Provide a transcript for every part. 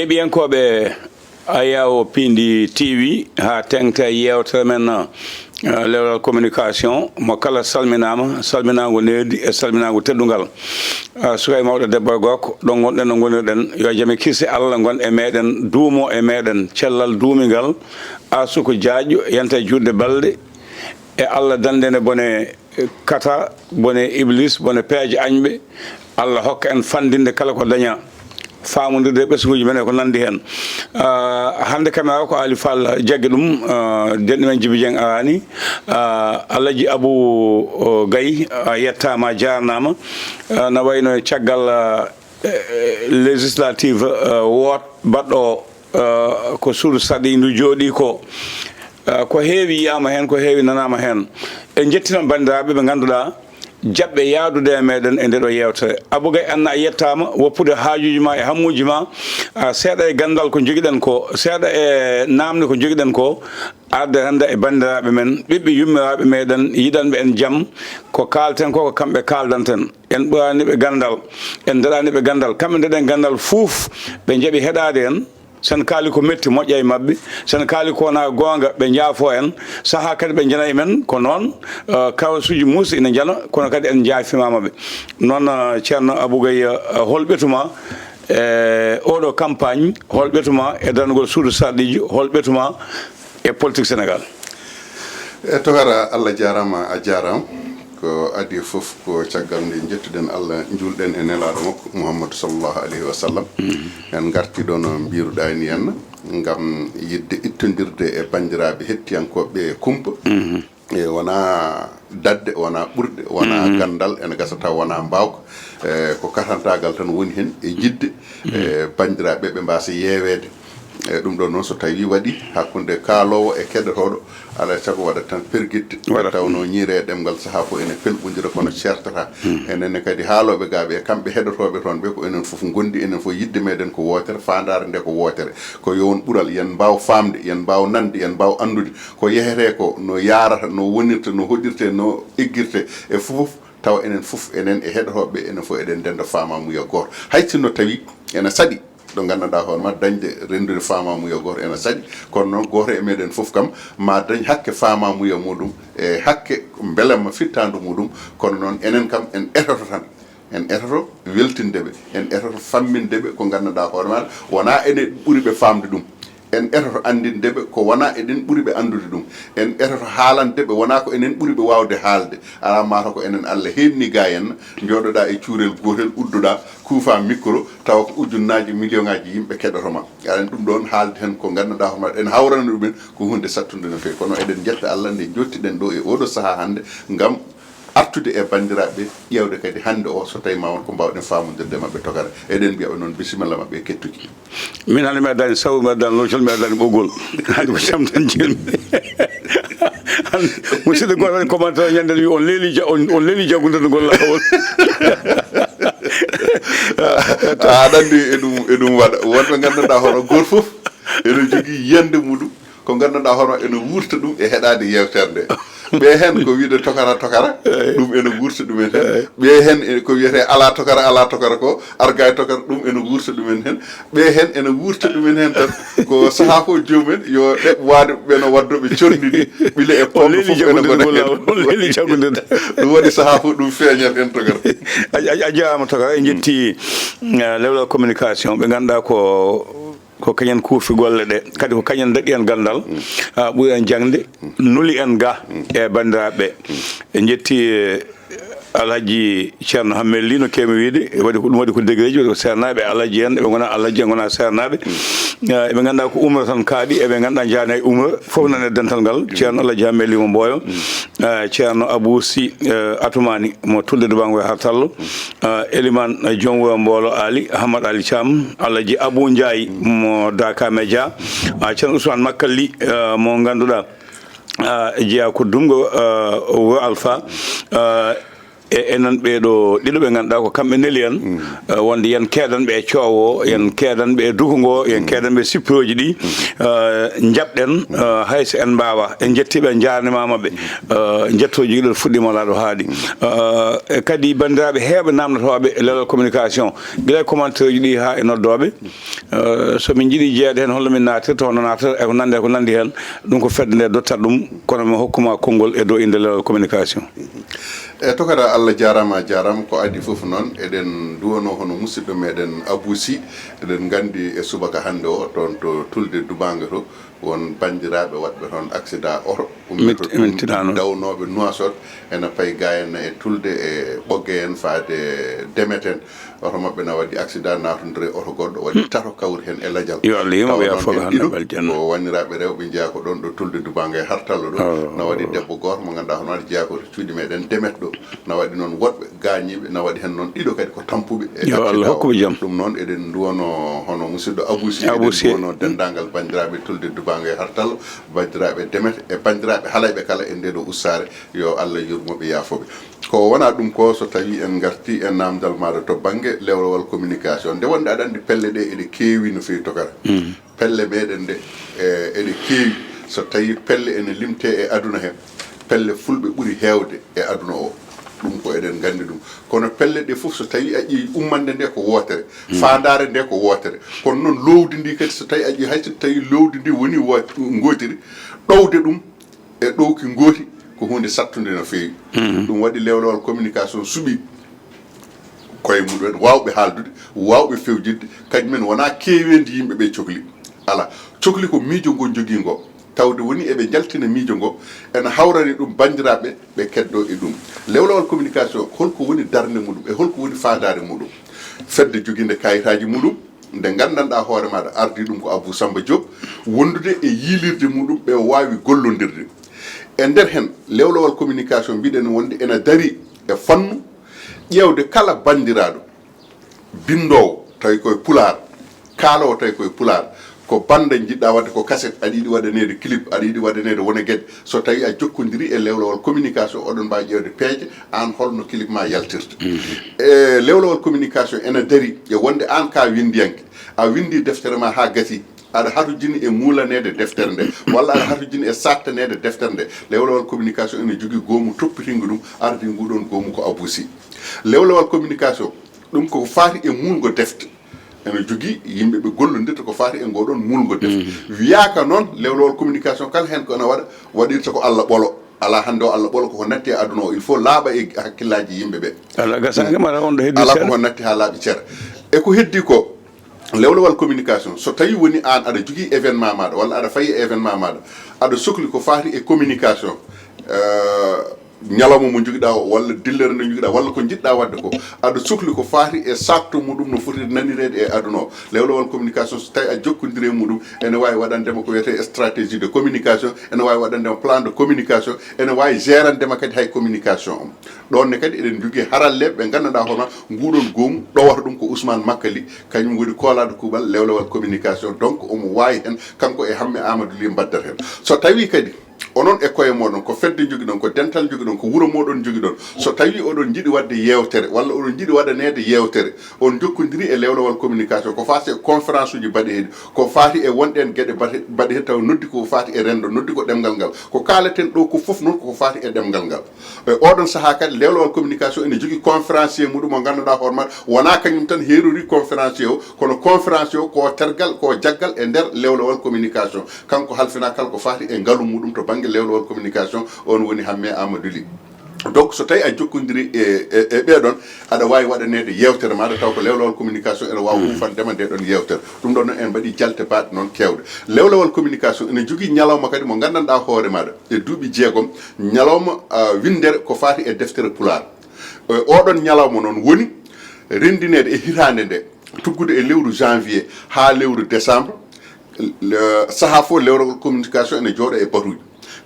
heeɓiyankoɓe ayawo pindi TV ha tengta yewtere men lewral communication mo kala salminago needi e salminago teddugal sukay mawɗo debbo e gorko ɗon gonɗen no gonirɗen yo jaame kirsi Allah gon e meɗen duumo e meɗen cellal duumigal asuko jaaƴo yanta juɗde balɗe e Allah dandene bone kata bone iblis bone peeje añɓe Allah hokka en fandinde kala ko daña famodirde ɓesguji men e ko nandi hen hande kamera ko Ali Fall jaggi ɗum denɗi men Djiby Dieng arani Alaji Abou Gaye yettama jarnama no wayno caggal législative woot baɗɗo ko suudu saɗi ndu jooɗi ko heewi yiyama hen ko heewi nanama hen en jettinan bandiraɓe ɓe ganduɗa jaɓɓe yaadude e meɗen e ndeɗo yewtere Abou Gaye anna yettama woppude haajuji ma e hammuji ma seeɗa e gandal ko joguiɗen ko seeɗa e namde ko joguiɗen ko arde hande e bandiraɓe men ɓiɓɓe yummiraɓe meɗen yiɗanɓe en jaam ko kalten ko kamɓe kaldanten en ɓuraniɓe gandal en daɗaniɓe gandal kamɓe daɗen gandal fuuf ɓe jaaɓi heɗade en sen kaali ko metti moƴƴa e mabɓe sen kaali ko wona gonga ɓe jaafo en saaha kadi ɓe janayi men ko noon kawasuji muusi ina jana kono kadi en jaafimamaɓe noon ceerno Abou Gaye hol ɓetuma e oɗo campagne hol ɓetuma e darnugol suudu sarɗiji hol ɓetuma e politique Sénégal e togara Allah jarama a jarama ko adi fof ko caggal nde jettuɗen Allah julɗen e nelaɗo makko Mouhamadou sallallahu alayhi wa sallam en garti ɗo no mbiruɗa ni henna gam yidde ittodirde e bandiraɓe hettiyankoɓe kumpa e wona dadde wona ɓurde wona gandal ene gasa taw wona mbawka ko katantagal tan woni hen e jidde e bandiraɓe ɓe mbasa yewede e ɗum ɗo noon so tawi waɗi hakkude kaalowo e keɗotoɗo alay saago waɗat tan perguitte tawno ñiire ɗemgal saaha fof ene pelɓodira kono certata enenne kadi haaloɓe gaɓe e kamɓe heɗotoɓe toon ɓe ko enen foof gondi enen fof yidde meɗen ko wootere fandare nde ko wootere ko yowon ɓuural yen mbaw famde yen mbaw nande yen mbaw andude ko yehete ko no yarata no wonirta no hoɗirte no eggirte e foof tawa enen foof enen e heɗotoɓe enen fof eɗen ndenda famamuya goto hay sinno tawi ene saɗi ɗo gandanɗa hoore ma dañde rendude famamuya goto ene saɗi kono noon goto e meɗen foof kam ma dañ hakke famamuya muɗum e hakke beelamma fittandu muɗum kono noon enen kam en etoto tan en etoto weltindeɓe en etoto fammindeɓe ko gandanɗa hoore maɗa wona enen ɓuuriɓe famde ɗum en etoto andindeɓe ko wona eɗen ɓuuriɓe andude ɗum en etoto haalandeɓe wona ko enen ɓuuriɓe wawde haalde ala mata ko enen Allah henni ga henna joɗoɗa e cuurel gotel udduɗa kuufa micro tawa ko ujunnaji million ngaji yimɓe keɗotoma aɗen ɗum ɗon haalde hen ko ganduɗa hoorema en hawrana ɗumen ko hunde sattude no fewi kono eɗen jetta Allah nde jottiɗen ɗo e oɗo saaha hande gam artude e bandiraɓe ƴewde kadi hande o so tawi ma won ko mbawɗen famodirde mabɓe togara eɗen mbiyaɓe noon bisimilla mabɓe kettuki min hande mi addani sawu mi addani locol mi addani ɓoggol hande ko camtan jilmi musidɗo goto waɗi commentaire ñanden wi on leeli jaggude ngol lawol aɗa andi e ɗum waɗa wonɓe gandanɗa hono goto foof ene jogui yiyande muɗum ko gandanɗa hono ene wurta ɗum e heɗade yewtere nde ɓe hen ko wiide tokara ɗum ene wurta ɗumen hen ɓe hen ko wiyete ala tokara ko arga e tokara ɗum ene wurta ɗumen hen ɓe hen ene wurta ɗumen hen tan ko saaha fof jomumen yo ɗeɓ wade ɓeno waddoɓe corndini ɓiile e pomɗo fof ene gona hen ɗum waɗi saaha fof ɗum feeñat hen tokara a jarama tokara e jetti lewla communication ɓe ganduɗa ko kañen kuufi golle ɗe kadi ko kañen daɗi en gandal ɓuri en jangde nuli en ga e bandiraɓe e jetti Alhaji Ceerno Hammet Ly no kemi wiide waɗi ko ɗum waɗi ko degré waɗi ko sernaɓe Alhaji en eɓe gona Alhaji en gona sernaɓe eɓe ganduɗa ko umra tan kaaɗi eɓe ganduɗa jaani e umra foof nan e dental ngal ceerno Alhaji Hammet Ly mo Mboyo ceerno Abou Sy Atoumani mo Tulle Dubango e Hartallo Elimane joom wuro Mbolo Ali Ahmad Ali Thiam Alhaji Abou Ndiaye mo Daka Média ceerno Ousmane Makkal Ly mo ganduɗa jeeya ko dumgo wuro Alpha enen ɓeeɗo ɗiɗo ɓe ngannduɗaa ko kamɓe neli en wonde yen keedanɓe e coowo yen keedanɓe e dukongo yen keedanɓe sippiroji ɗi jaɓɗen hayso en mbawa en jettiɓe en jarnimama ɓe jettoji ɗiɗo fuɗɗima wala ɗo haaɗi kadi bandiraɓe heewɓe namdotoɓe e leɗol communication guila commentaire ji ɗi ha e noddoɓe somin jiiɗi jeeyade hen holno min natirta hono natirta eko nandi hen ɗum ko fedde nde dottat ɗum kono mi hokkuma konngol e dow inde leɗol communication. E to kada Allah jarama ko adi fof noon eɗen duwono hono musidɗo meɗen Abou Sy eɗen gandi e subaka hande o toon to tulde Dubangue to won bandiraɓe waɗɓe toon accident oto ɗum dawnoɓe Nouakchott ene payi ga en e tulde e ɓogge en faade Demeten oto mabɓe na waɗi accident natodiri oto goɗɗo waɗi tato kawri hen e ladial yo Allah yimoɓe yafoɓe hande ko wanniraɓe rewɓe jeeya ko ɗon ɗo tulde Dubangue e hartallo ɗo na waɗi debbo goto mo ganduɗa hono waɗi jeeya ko to cuuɗi meɗen Demet ɗo na waɗi noon woɗɓe gañiɓe na waɗi hen noon ɗiɗo kadi ko tampuɓe e yo Allah hokkuɓe jaam ɗum noon eɗen duwono hono musidɗo Abou Sy eɗen duwono dendagal bandiraɓe tulde Dubangue e hartallo bandiraɓe Demet e bandiraɓe haalayɓe kala e nde ɗo ussare yo Allah yurmoɓe yafoɓe ko wona ɗum ko so tawi en garti e namdal maɗa to banggue lewrowal communication nde wonde aɗa andi pelle ɗe eɗe keewi no fewi tokara pelle meɗen nde eɗe keewi so tawi pelle ene limte e aduna he pelle fulɓe ɓuuri hewde e aduna o ɗum ko eɗen gandi ɗum kono pelle ɗe fof so tawi a ƴeewi ummande nde ko wootere fandare nde ko wootere kono noon lowdi ndi kadi so tawi a ƴeewi hayso tawi lowdi ndi woni gootiri ɗowde ɗum e ɗowki gooti ko hunde sattude no fewi ɗum waɗi lewlewal communication suuɓi koye muɗum wawɓe haaldude wawɓe fewjidde kañumen wona kewendi yimɓeɓe cohli ala cohli ko miijo ngo jogui ngo tawde woni eɓe jaltina miijo ngo ene hawrani ɗum bandiraɓe ɓe keddo e ɗum lewlewal communication holko woni darde muɗum e holko woni fadare muɗum fedde joguinde kayitaji muɗum nde gandanɗa hoore maɗa ardi ɗum ko Abou Samba Diop wondude e yiilirde muɗum ɓe wawi gollodirde e nder hen lewlewal communication mbiɗen wonde ene daari e fannu ƴewde kala bandiraɗo bindowo tawi koye pular kaalowo tawi koye pular ko banda jiɗɗa wadde ko cassette aɗa yiiɗi waɗanede clip aɗa yiiɗi waɗanede wona gueɗe so tawi a jokkodiri e lewlewal communication oɗon mbawi ƴewde peeje an holno clip ma yaltirta e lewlewal communication ene daari e wonde an ka windiyanke a windi deftere ma ha gasi aɗa hatujini e muulanede deftere nde walla aɗa hatujini e sattanede deftere nde lewlewal communication ene jogui goomu toppitingo ɗum ardi nguɗon goomu ko Abou Sy lewlewal communication ɗum ko faati e mulgo defte ene jogui yimɓeɓe gollodirta ko faati e ngoɗon mulgo defte wiyaka noon lewlewal communication kala hen ko ene waɗa waɗirta ko Allah ɓolo ala hande o Allah ɓolo koko natti e aduna o il faut laaɓa e hakkillaji yimɓeɓe ala gasake mara on ɗo heddi ala koko natti ha laaɓi ceer e ko heddi ko lewlewal communication so tawi woni an aɗa jogui événement maɗa walla aɗa fayi événement maɗa aɗa sohli ko faati e communication ñalawma mo joguiɗa o walla dillere nde joguiɗa walla ko jiɗɗa wadde ko aɗa sohli ko faati e satto muɗum no foti nanirede e aduna o lewlewal communication so tawi a jokkodiri e muɗum ene wawi waɗandema ko wiyete stratégie de communication ene wawi waɗandema plan de communication ene wawi gérandema kadi hay communication o ɗonne kadi eɗen jogui haralleɓe ɓe gandanɗa hoorema nguɗon goomu ɗowata ɗum ko Ousmane Makali kañum woni koolade kuuɓal lewlewal communication donc omo wawi hen kanko e Hammet Amadou Ly mbaddata hen so tawi kadi onon e koye moɗon ko fedde jogui ɗon ko dental jogui ɗon ko wuuro moɗon jogui ɗon so tawi oɗon jiiɗi wadde yewtere walla oɗon jiiɗi waɗanede yewtere on jokkodiri e lewlewal communication ko fati e conférence uji mbaɗeɗi ko fati e wonɗen gueɗe mbaɗe hen taw noddi ko fati e rendo noddi ko ɗemgal ngal ko kaleten ɗo ko foof noon koko fati e ɗemgal ngal e oɗon saaha kadi lewlewal communication ene jogui conférencier muɗum mo ganduɗa hoore maɗa wona kañum tan herori conférencier o kono conférencier o ko tergal ko jaggal e nder lewlewal communication kanko halfina kala ko fati e ngaalu muɗum to banggue lewlewal communication on woni Hammet Amadou Ly donc so tawi a jokkodiri e ɓeɗon aɗa wawi waɗanede yewtere maɗa taw ko lewlewal communication ene wawa hufandema nde ɗon yewtere ɗum ɗon noon en mbaɗi jalte baɗe noon kewɗe lewlewal communication ene jogui ñalawma kadi mo gandanɗa hoore maɗa e duuɓi jeegom ñalawma windere ko fati e deftere pular oɗon ñalawma noon woni rendinede e hitande nde tuggude e lewru janvier ha lewru décembre saaha fo lewlewal communication ene jooɗo e batuji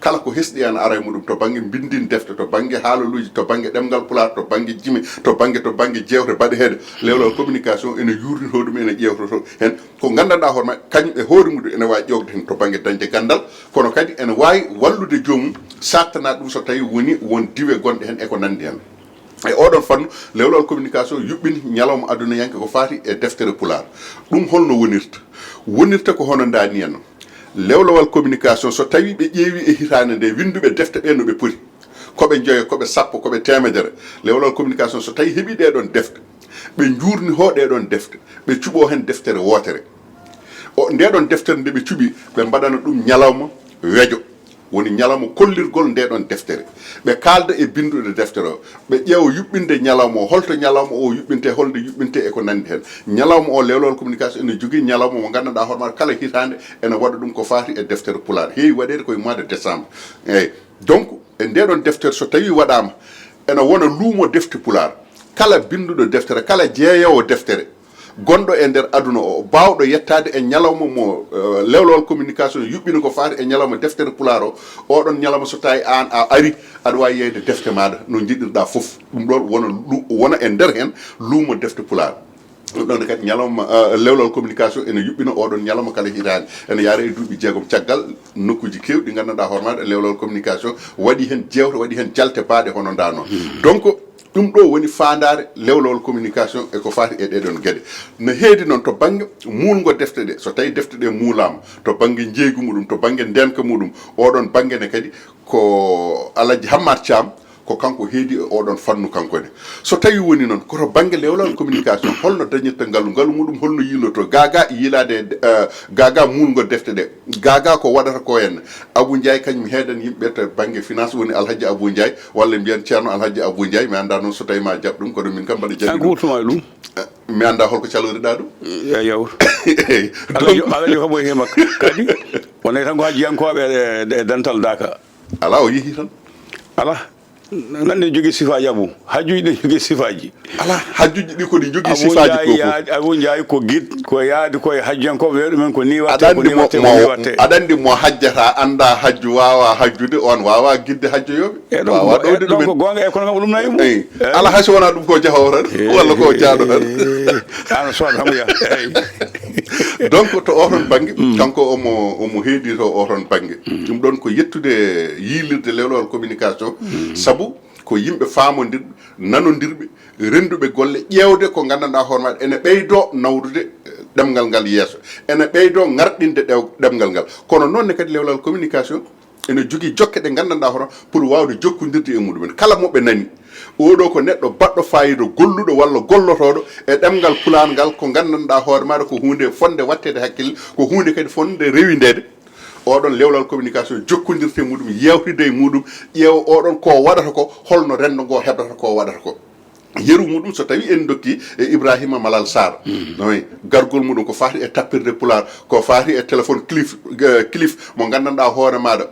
kala ko hesɗi an ara e muɗum to banggue bindin defte to banggue haalaluji to banggue ɗemgal pular to banggue jimi to banggue jewte mbaɗe heede lewlewal communication ene yurnito ɗum ene ƴewtoto hen ko gandanɗa hoorema kañum e hoore muɗum ene wawi ƴewde hen to banggue dañde gandal kono kadi ene wawi wallude joomum sattanade ɗum so tawi woni won diwe gonɗe hen eko nandi hen e oɗon fannu lewlal communication yuɓɓini ñalawma aduna yanke ko faati e deftere pular ɗum holno wonirta ko hono ndani en lewlawal communication so tawi ɓe ƴeewi e hitande nde winduɓe defte ɓe no ɓe poti koɓe joyo koɓe sappo koɓe temedere lewlawal communication so tawi heeɓi ɗeɗon defte ɓe jurni ho ɗeɗon defte ɓe cuɓo hen deftere wotere o ndeɗon deftere nde ɓe cuɓi ɓe mbaɗana ɗum ñalawma weejo woni ñalawma kollirgol ndeɗon deftere ɓe kalda e bindude deftere o ɓe ƴeewa yuɓɓinde ñalawma o holto ñalawma o yuɓɓinte holde yuɓɓinte e ko nandi hen ñalawma o lewlawal communication ene jogui ñalawma mo gandanɗa hoorema kala hitande ene waɗa ɗum ko fati e deftere pular heewi waɗede koye mois de décembre eyyi donc e ndeɗon deftere so tawi waɗama ene wona luumo defte pular kala binduɗo deftere kala jeeyowo deftere gonɗo e nder aduna o bawɗo yettade e ñalawma mo lewlawal communication yuɓɓini ko faati e ñalawma deftere pular o oɗon ñalawma so tawi an a ari aɗa wawi yeyde defte maɗa no jiɗirɗa foof ɗum ɗon wona e nder hen luumo defte pular ɗum ɗon kadi ñalawma lewlawal communication ene yuɓɓina oɗon ñalawma kala hitande ene yaara e duuɓi jeegom caggal nokkuji kewɗi gandanɗa hoore maɗa lewlawal communication waɗi hen jewte waɗi hen jalte baaɗe hono nda noon donc ɗum ɗo woni fandare lewlawal communication e ko fati e ɗeɗon gueɗe no heedi noon to banggue mulgo defte ɗe so tawi defte ɗe muulama to banggue jeygu muɗum to banggue ndenka muɗum oɗon banggue ne kadi ko Alaji Hammar Thiam ko kanko heedi e oɗon fannu kankone so tawi woni noon koto banggue lewlawal communication holno dañirta ngalu muɗum holno yiloto gaga yilade gaga mulgo defte ɗe gaga ko waɗata ko henna Abou Ndiaye kañum heeɗen yimɓe to banggue finance woni Alhaji Abou Ndiaye walla mbiyen ceerno Alhaji Abou Ndiaye mi anda noon so tawi ma jaɓ ɗum kono min kam mbaɗa jaɓi ɗum mi anda holko caloriɗa ɗum yawr alaji homo he makko kadi wonay tan ko hajjiyankoɓe e dental daka ala o yeehi tan ala nande jogui sifaji Abou hajjuji ɗe jogui sifaji ala hajjuji ɗi kodi jogui sifaji ko Abou Ndiaye ko guide ko yaadi koye hajjiyankoɓe weeɗo men ko ni watte ko ni watte ko ni watte aɗa andi mo hajjata anda hajju wawa hajjude on wawa guidde hajjoyoɓe wawa ɗowde ɗumen ko gonga e kono kam ɗum nayimo eyi ala hayso wona ɗum ko jahowo tan walla ko jaaɗo tan ano sooda hamoya donc to oton banggue kanko omo heedi to oton banggue ɗum ɗon ko yettude yilirde lewlawal communication saabu ko yimɓe famodirɓe nanodirɓe renduɓe golle ƴewde ko gandanɗa hoore maɗa ene ɓeydo nawdude ɗemgal ngal yeeso ene ɓeydo garɗinde ɗemgal ngal kono noonne kadi lewlawal communication ene jogui jokke ɗe gandanɗa hoore pour wawde jokkodirde e muɗumen kala moɓe nani oɗo ko neɗɗo baɗɗo fayida golluɗo walla gollotoɗo e ɗemgal pular ngal ko gandanɗa hoore maɗa ko hunde fonde wattede hakkille ko hunde kadi fonde rewidede oɗon lewlawal communication jokkodirte muɗum yewtide e muɗum ƴeewa oɗon ko waɗata ko holno rendo ngo heɓata ko waɗata ko yeru muɗum so tawi en dokki e Ibrahima Malal Sarr noy gargol muɗum ko fati e tappirde pular ko fati e téléphone clif mo gandanɗa hoore maɗa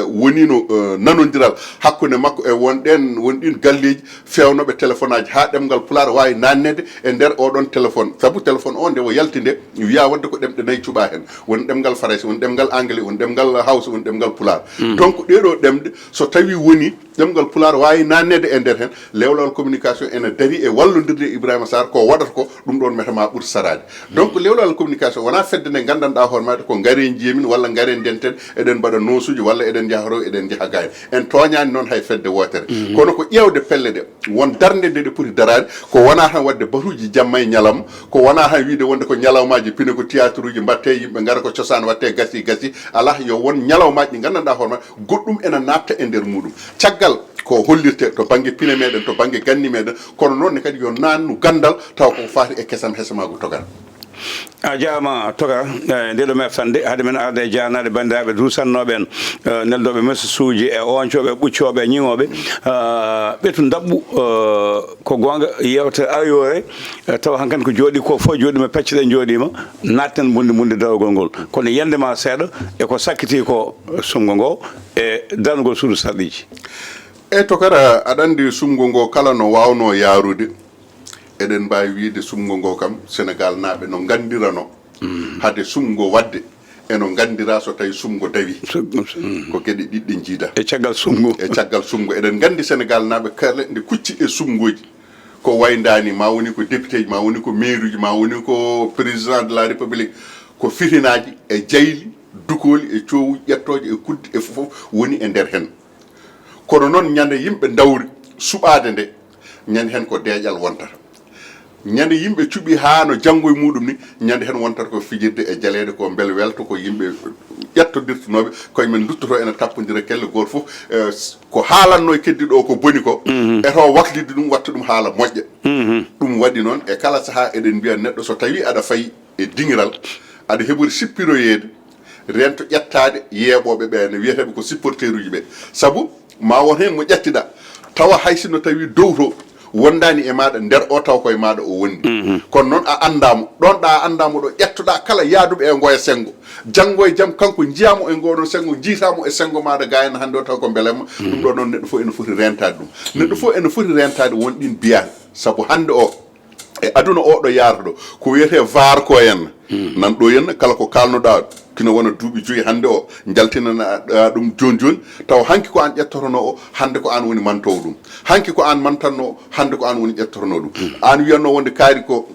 wonino nanodiral hakkude makko e wonɗin galleji fewnoɓe téléphone aji ha ɗemgal pular wawi nannede e nder oɗon téléphone saabu téléphone o nde o yaltinde wiya wadde ko ɗemɗe nayyi cuɓa hen woni ɗemgal français woni ɗemgal anglais woni ɗemgal hawsa woni ɗemgal pular donc ɗeɗo ɗemɗe so tawi woni ɗemgal pular wawi nannede e nder hen lewlawal communication ene dari e wallodirde Ibrahima Sarr ko waɗata ko ɗum ɗon metama ɓuuri sarade donc lewlawal communication wona fedde nde gandanɗa hoore maɗa ko gaare jiyamin walla gaare ndenten eɗen mbaɗa nosuji walla eɗen jaharo eɗen jaaha gayne en toñani noon hay fedde wotere kono ko ƴewde pelle ɗe won darde nde ɗe poti darade ko wona tan wadde batuji jamma e ñalawma ko wona tan wiide wonde ko ñalawmaji pine ko théâtre uji mbatte yimɓe gara ko cosaan watte gasi ala yo won ñalawmaji ɗi gandanɗa hoore maɗa goɗɗum ene natta e nder muɗum caggal ko hollirte to banggue pine meɗen to banggue ganni meɗen kono noon kadi yo nannu gandal taw ko fati e kesam hesamago togal a jaama toga ndeɗo meftande haade men arde janade bandiraɓe dusannoɓe en neldoɓe message e oncoɓe ɓuccoɓe ñiŋoɓe ɓeetu dabɓu ko gonga yewtere ayore taw hankkadi ko jooɗi ko fof jooɗima pecce ɗe jooɗima natten bunde dawgol ngol kono yandema seeɗa eko sakkiti ko sumgo ngo e darnugol suudu sarɗiji e to kara aɗa andi sumgo ngo kala no wawno yarude eɗen mbawi wiide sumgo ngo kam Sénégal naaɓe no gandirano hade sumgo wadde eno gandira so tawi sumgo dawi ko gueɗe ɗiɗɗe jiida e caggal sumgo eɗen gandi Sénégal naaɓe kala nde kucci e sumgoji ko waydani ma woni ko député ji ma woni ko maire uji ma woni ko président de la république ko fitinaji e jayli dukoli e coowu ƴettoje e kudde e fof woni e nder hen kono noon ñande yimɓe dawri suɓade nde ñande hen ko deeƴal wontata ñande yimɓe cuɓi ha no janggo e muɗum ni ñande hen wontata ko fijirde e jaleede ko bel welto ko yimɓe ƴettodirtunoɓe koye men duttoto ene tappodira kelle goto foof ko haalanno e keddiɗo o ko boni ko eto waklide ɗum watta ɗum haala moƴƴa ɗum waɗi noon e kala saaha eɗen mbiya neɗɗo so tawi aɗa fayi e dingiral aɗa heɓori sippiroyeede rento ƴettade yeeɓoɓe ɓe ne wiyeteɓe ko supporter uji ɓe saabu ma won hen mo ƴettida tawa haysino tawi dow to wondani e maɗa nder o taw koye maɗa o wondi kono noon a andamo ɗon ɗa a andamo ɗo ƴettoɗa kala yaaduɓe e ngoya sengo janggo e jaam kanko jiyamo e ngoɗon sengo jiitamo e sengo maɗa gayna hande o taw ko belemma ɗum ɗo noon neɗɗo fof ene foti rentade ɗum neɗɗo fof ene foti rentade won ɗin biyaɗe saabu hande o e aduna oɗo yarata ɗo ko wiyete var ko henna nan ɗo henna kala ko kalnoɗa kino wona duuɓi joyi hande o jaltinana ɗum joni joni taw hanki ko an ƴettotono o hande ko an woni mantowo ɗum hanki ko an mantanno o hande ko an woni ƴettotono ɗum an wiyanno wonde kaari ko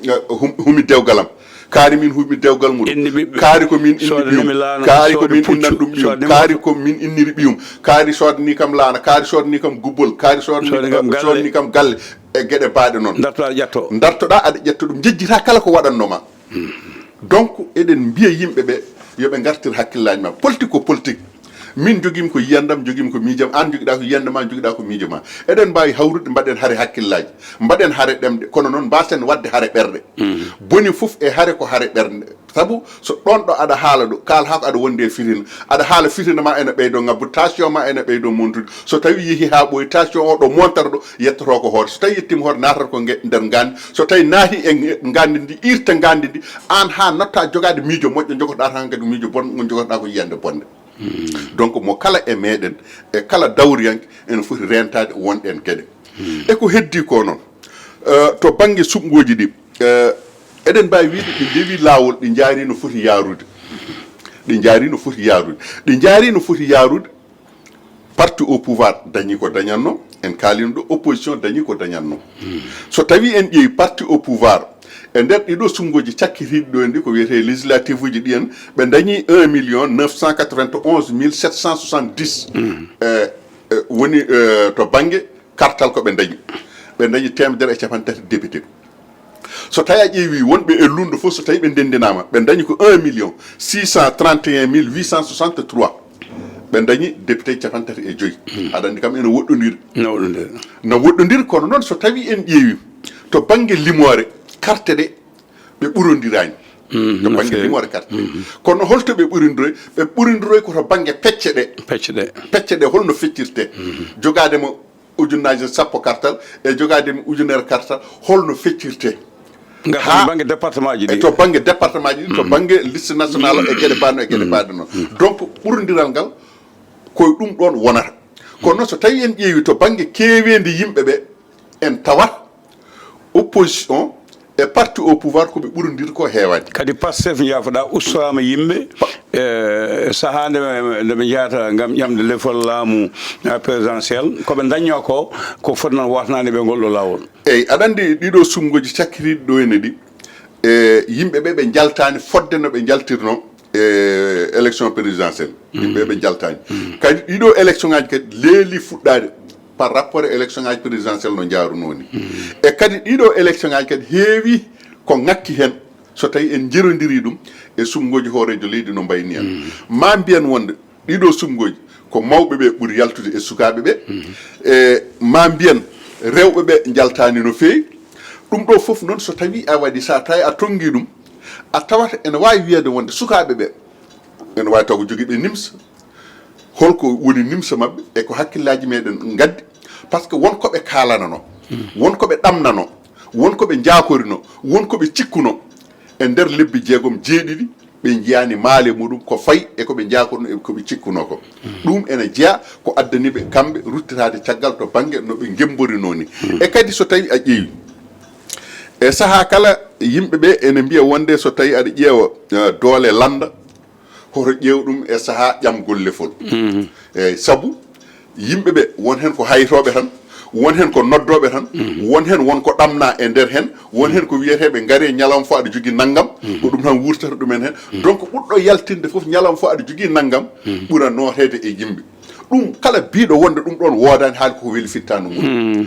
humi dewgalam kaari min humi dewgal muɗum kaari ko min inni ɓiyum kaari ko min innan ɗum ɓiyum kaari ko min inniri ɓiyum kaari sodani kam laana kaari sodani kam gubbol kaari sodani kam galle e gueɗe baaɗe noon dartoɗa aɗa ƴetta ɗum jejjita kala ko waɗannoma donc eɗen mbiya yimɓeɓe yoɓe gartir hakkillaji ma politique ko politique min jogimi ko yiyandam jogimi ko miijam an joguiɗa ko yiyande ma joguiɗa ko miijo ma eɗen mbawi hawrude mbaɗen haare hakkillaji mbaɗen haare ɗemɗe kono noon mbasen wadde haare ɓerɗe boni foof e haare ko haare ɓerɗe saabu so ɗon ɗo aɗa haala ɗo kal ha ko aɗa wondi e fitina aɗa haala fitina ma ene ɓeydo ngabbu tension ma ene ɓeydo montude so tawi yeehi ha ɓoyi tension o ɗo montata ɗo yettoto ko hoore so tawi yettima hoore natata ko nder gandi so tawi naati e gandi ndi irta gandi ndi an ha natta jogade miijo moƴƴo jogotoɗa tan kadi miijo bon mo jogotoɗa ko yiyande bonde donc mo kala e meɗen e kala dawriyanke ene foti rentade wonɗen gueɗe e ko heddi ko noon to banggue suɓgoji ɗi eɗen mbawi wiide ɗi deewi lawol ɗi jaari no foti yarude ɗi jaari no foti yarude ɗi jaari no foti yarude parti au pouvoir dañi ko dañatno en kalino ɗo opposition dañi ko dañatno so tawi en ƴeewi parti au pouvoir e nder ɗiɗo sumgoji cakkitiɗi ɗo ndi ko wiyete législative uji ɗi en ɓe dañi 1 991 770 woni to banggue kartal ko ɓe dañi temedere e capantati député so tawi a ƴeewi wonɓe e lundo fof so tawi ɓe ndendinama ɓe dañi ko 1 631 863 ɓe dañi député capantati e joyyi aɗa andi kam ene woɗɗodiri no woɗɗodiri kono noon so tawi en ƴeewi to banggue limore carte ɗe ɓe ɓurodirani to banggue limore carte kono holto ɓe ɓurodiroy ko to banggue pecce ɗe holno feccirte jogademo ujunnaje sappo kartal e jogademo ujunere kartal holno feccirte ha banggue département ji ɗi to banggue département ji ɗi to banggue liste nationale e gueɗe banno e gueɗe baɗe noon donc ɓurodiral ngal koye ɗum ɗon wonata kono noon so tawi en ƴeewi to banggue keewede yimɓeɓe en tawat opposition e parti au pouvoir koɓe ɓurodir ko heewani kadi Pastef yafoɗa ustorama yimɓe saaha ndeɓe jeyata gam ƴamde lefol laamu présidentiel koɓe dañño ko foti noon wasnade ɓe ngol ɗo lawol eyyi aɗa andi ɗiɗo sumgoji cakkitiɗi ɗo ene ɗi e yimɓeɓe ɓe jaltani fodde no ɓe jaltirno élection présidentielle yimɓeɓe ɓe jaltani kadi ɗiɗo élection ngaji kadi leeli fuɗɗade par rapport e élection ngaji présidentiel no jarunoni e kadi ɗiɗo élection ngaji kadi heewi ko ngakki hen so tawi en jerodiri ɗum e sumgoji hoorejo leydi no mbayni en ma mbiyen wonde ɗiɗo sumgoji ko mawɓeɓe ɓuuri yaltude e sukaɓeɓe e ma mbiyen rewɓeɓe jaltani no feewi ɗum ɗo foof noon so tawi a waɗi sa tawi a tonggui ɗum a tawata ene wawi wiyede wonde sukaɓeɓe ene wawi taw ko joguiɓe nimsa holko woni nimsa mabɓe e ko hakkillaji meɗen gaddi par ce que wonkoɓe kalanano wonkoɓe ɗamnano wonkoɓe jakorino wonkoɓe cikkuno e nder lebbi jeegom jeeɗiɗi ɓe jiyani maale muɗum ko fayi e koɓe jakorno e koɓe cikkuno ko ɗum ene jeeya ko addaniɓe kamɓe ruttitade caggal to banggue noɓe gemborino ni e kadi so tawi a ƴeewi e saaha kala yimɓeɓe ene mbiya wonde so tawi aɗa ƴeewa doole landa hoto ƴeew ɗum e saaha ƴamgol lefol eyyi saabu yimɓeɓe won hen ko haytoɓe tan won hen ko noddoɓe tan won hen wonko ɗamna e nder hen won hen ko wiyeteɓe gaari ñalawma fo aɗa jogui naggam ko ɗum tan wurtata ɗumen hen donc ɓurɗo yaltinde foof ñalawma fo aɗa jogui naggam ɓuura notede e yimɓe ɗum kala biɗo wonde ɗum ɗon wodani haali koko weli fittano mum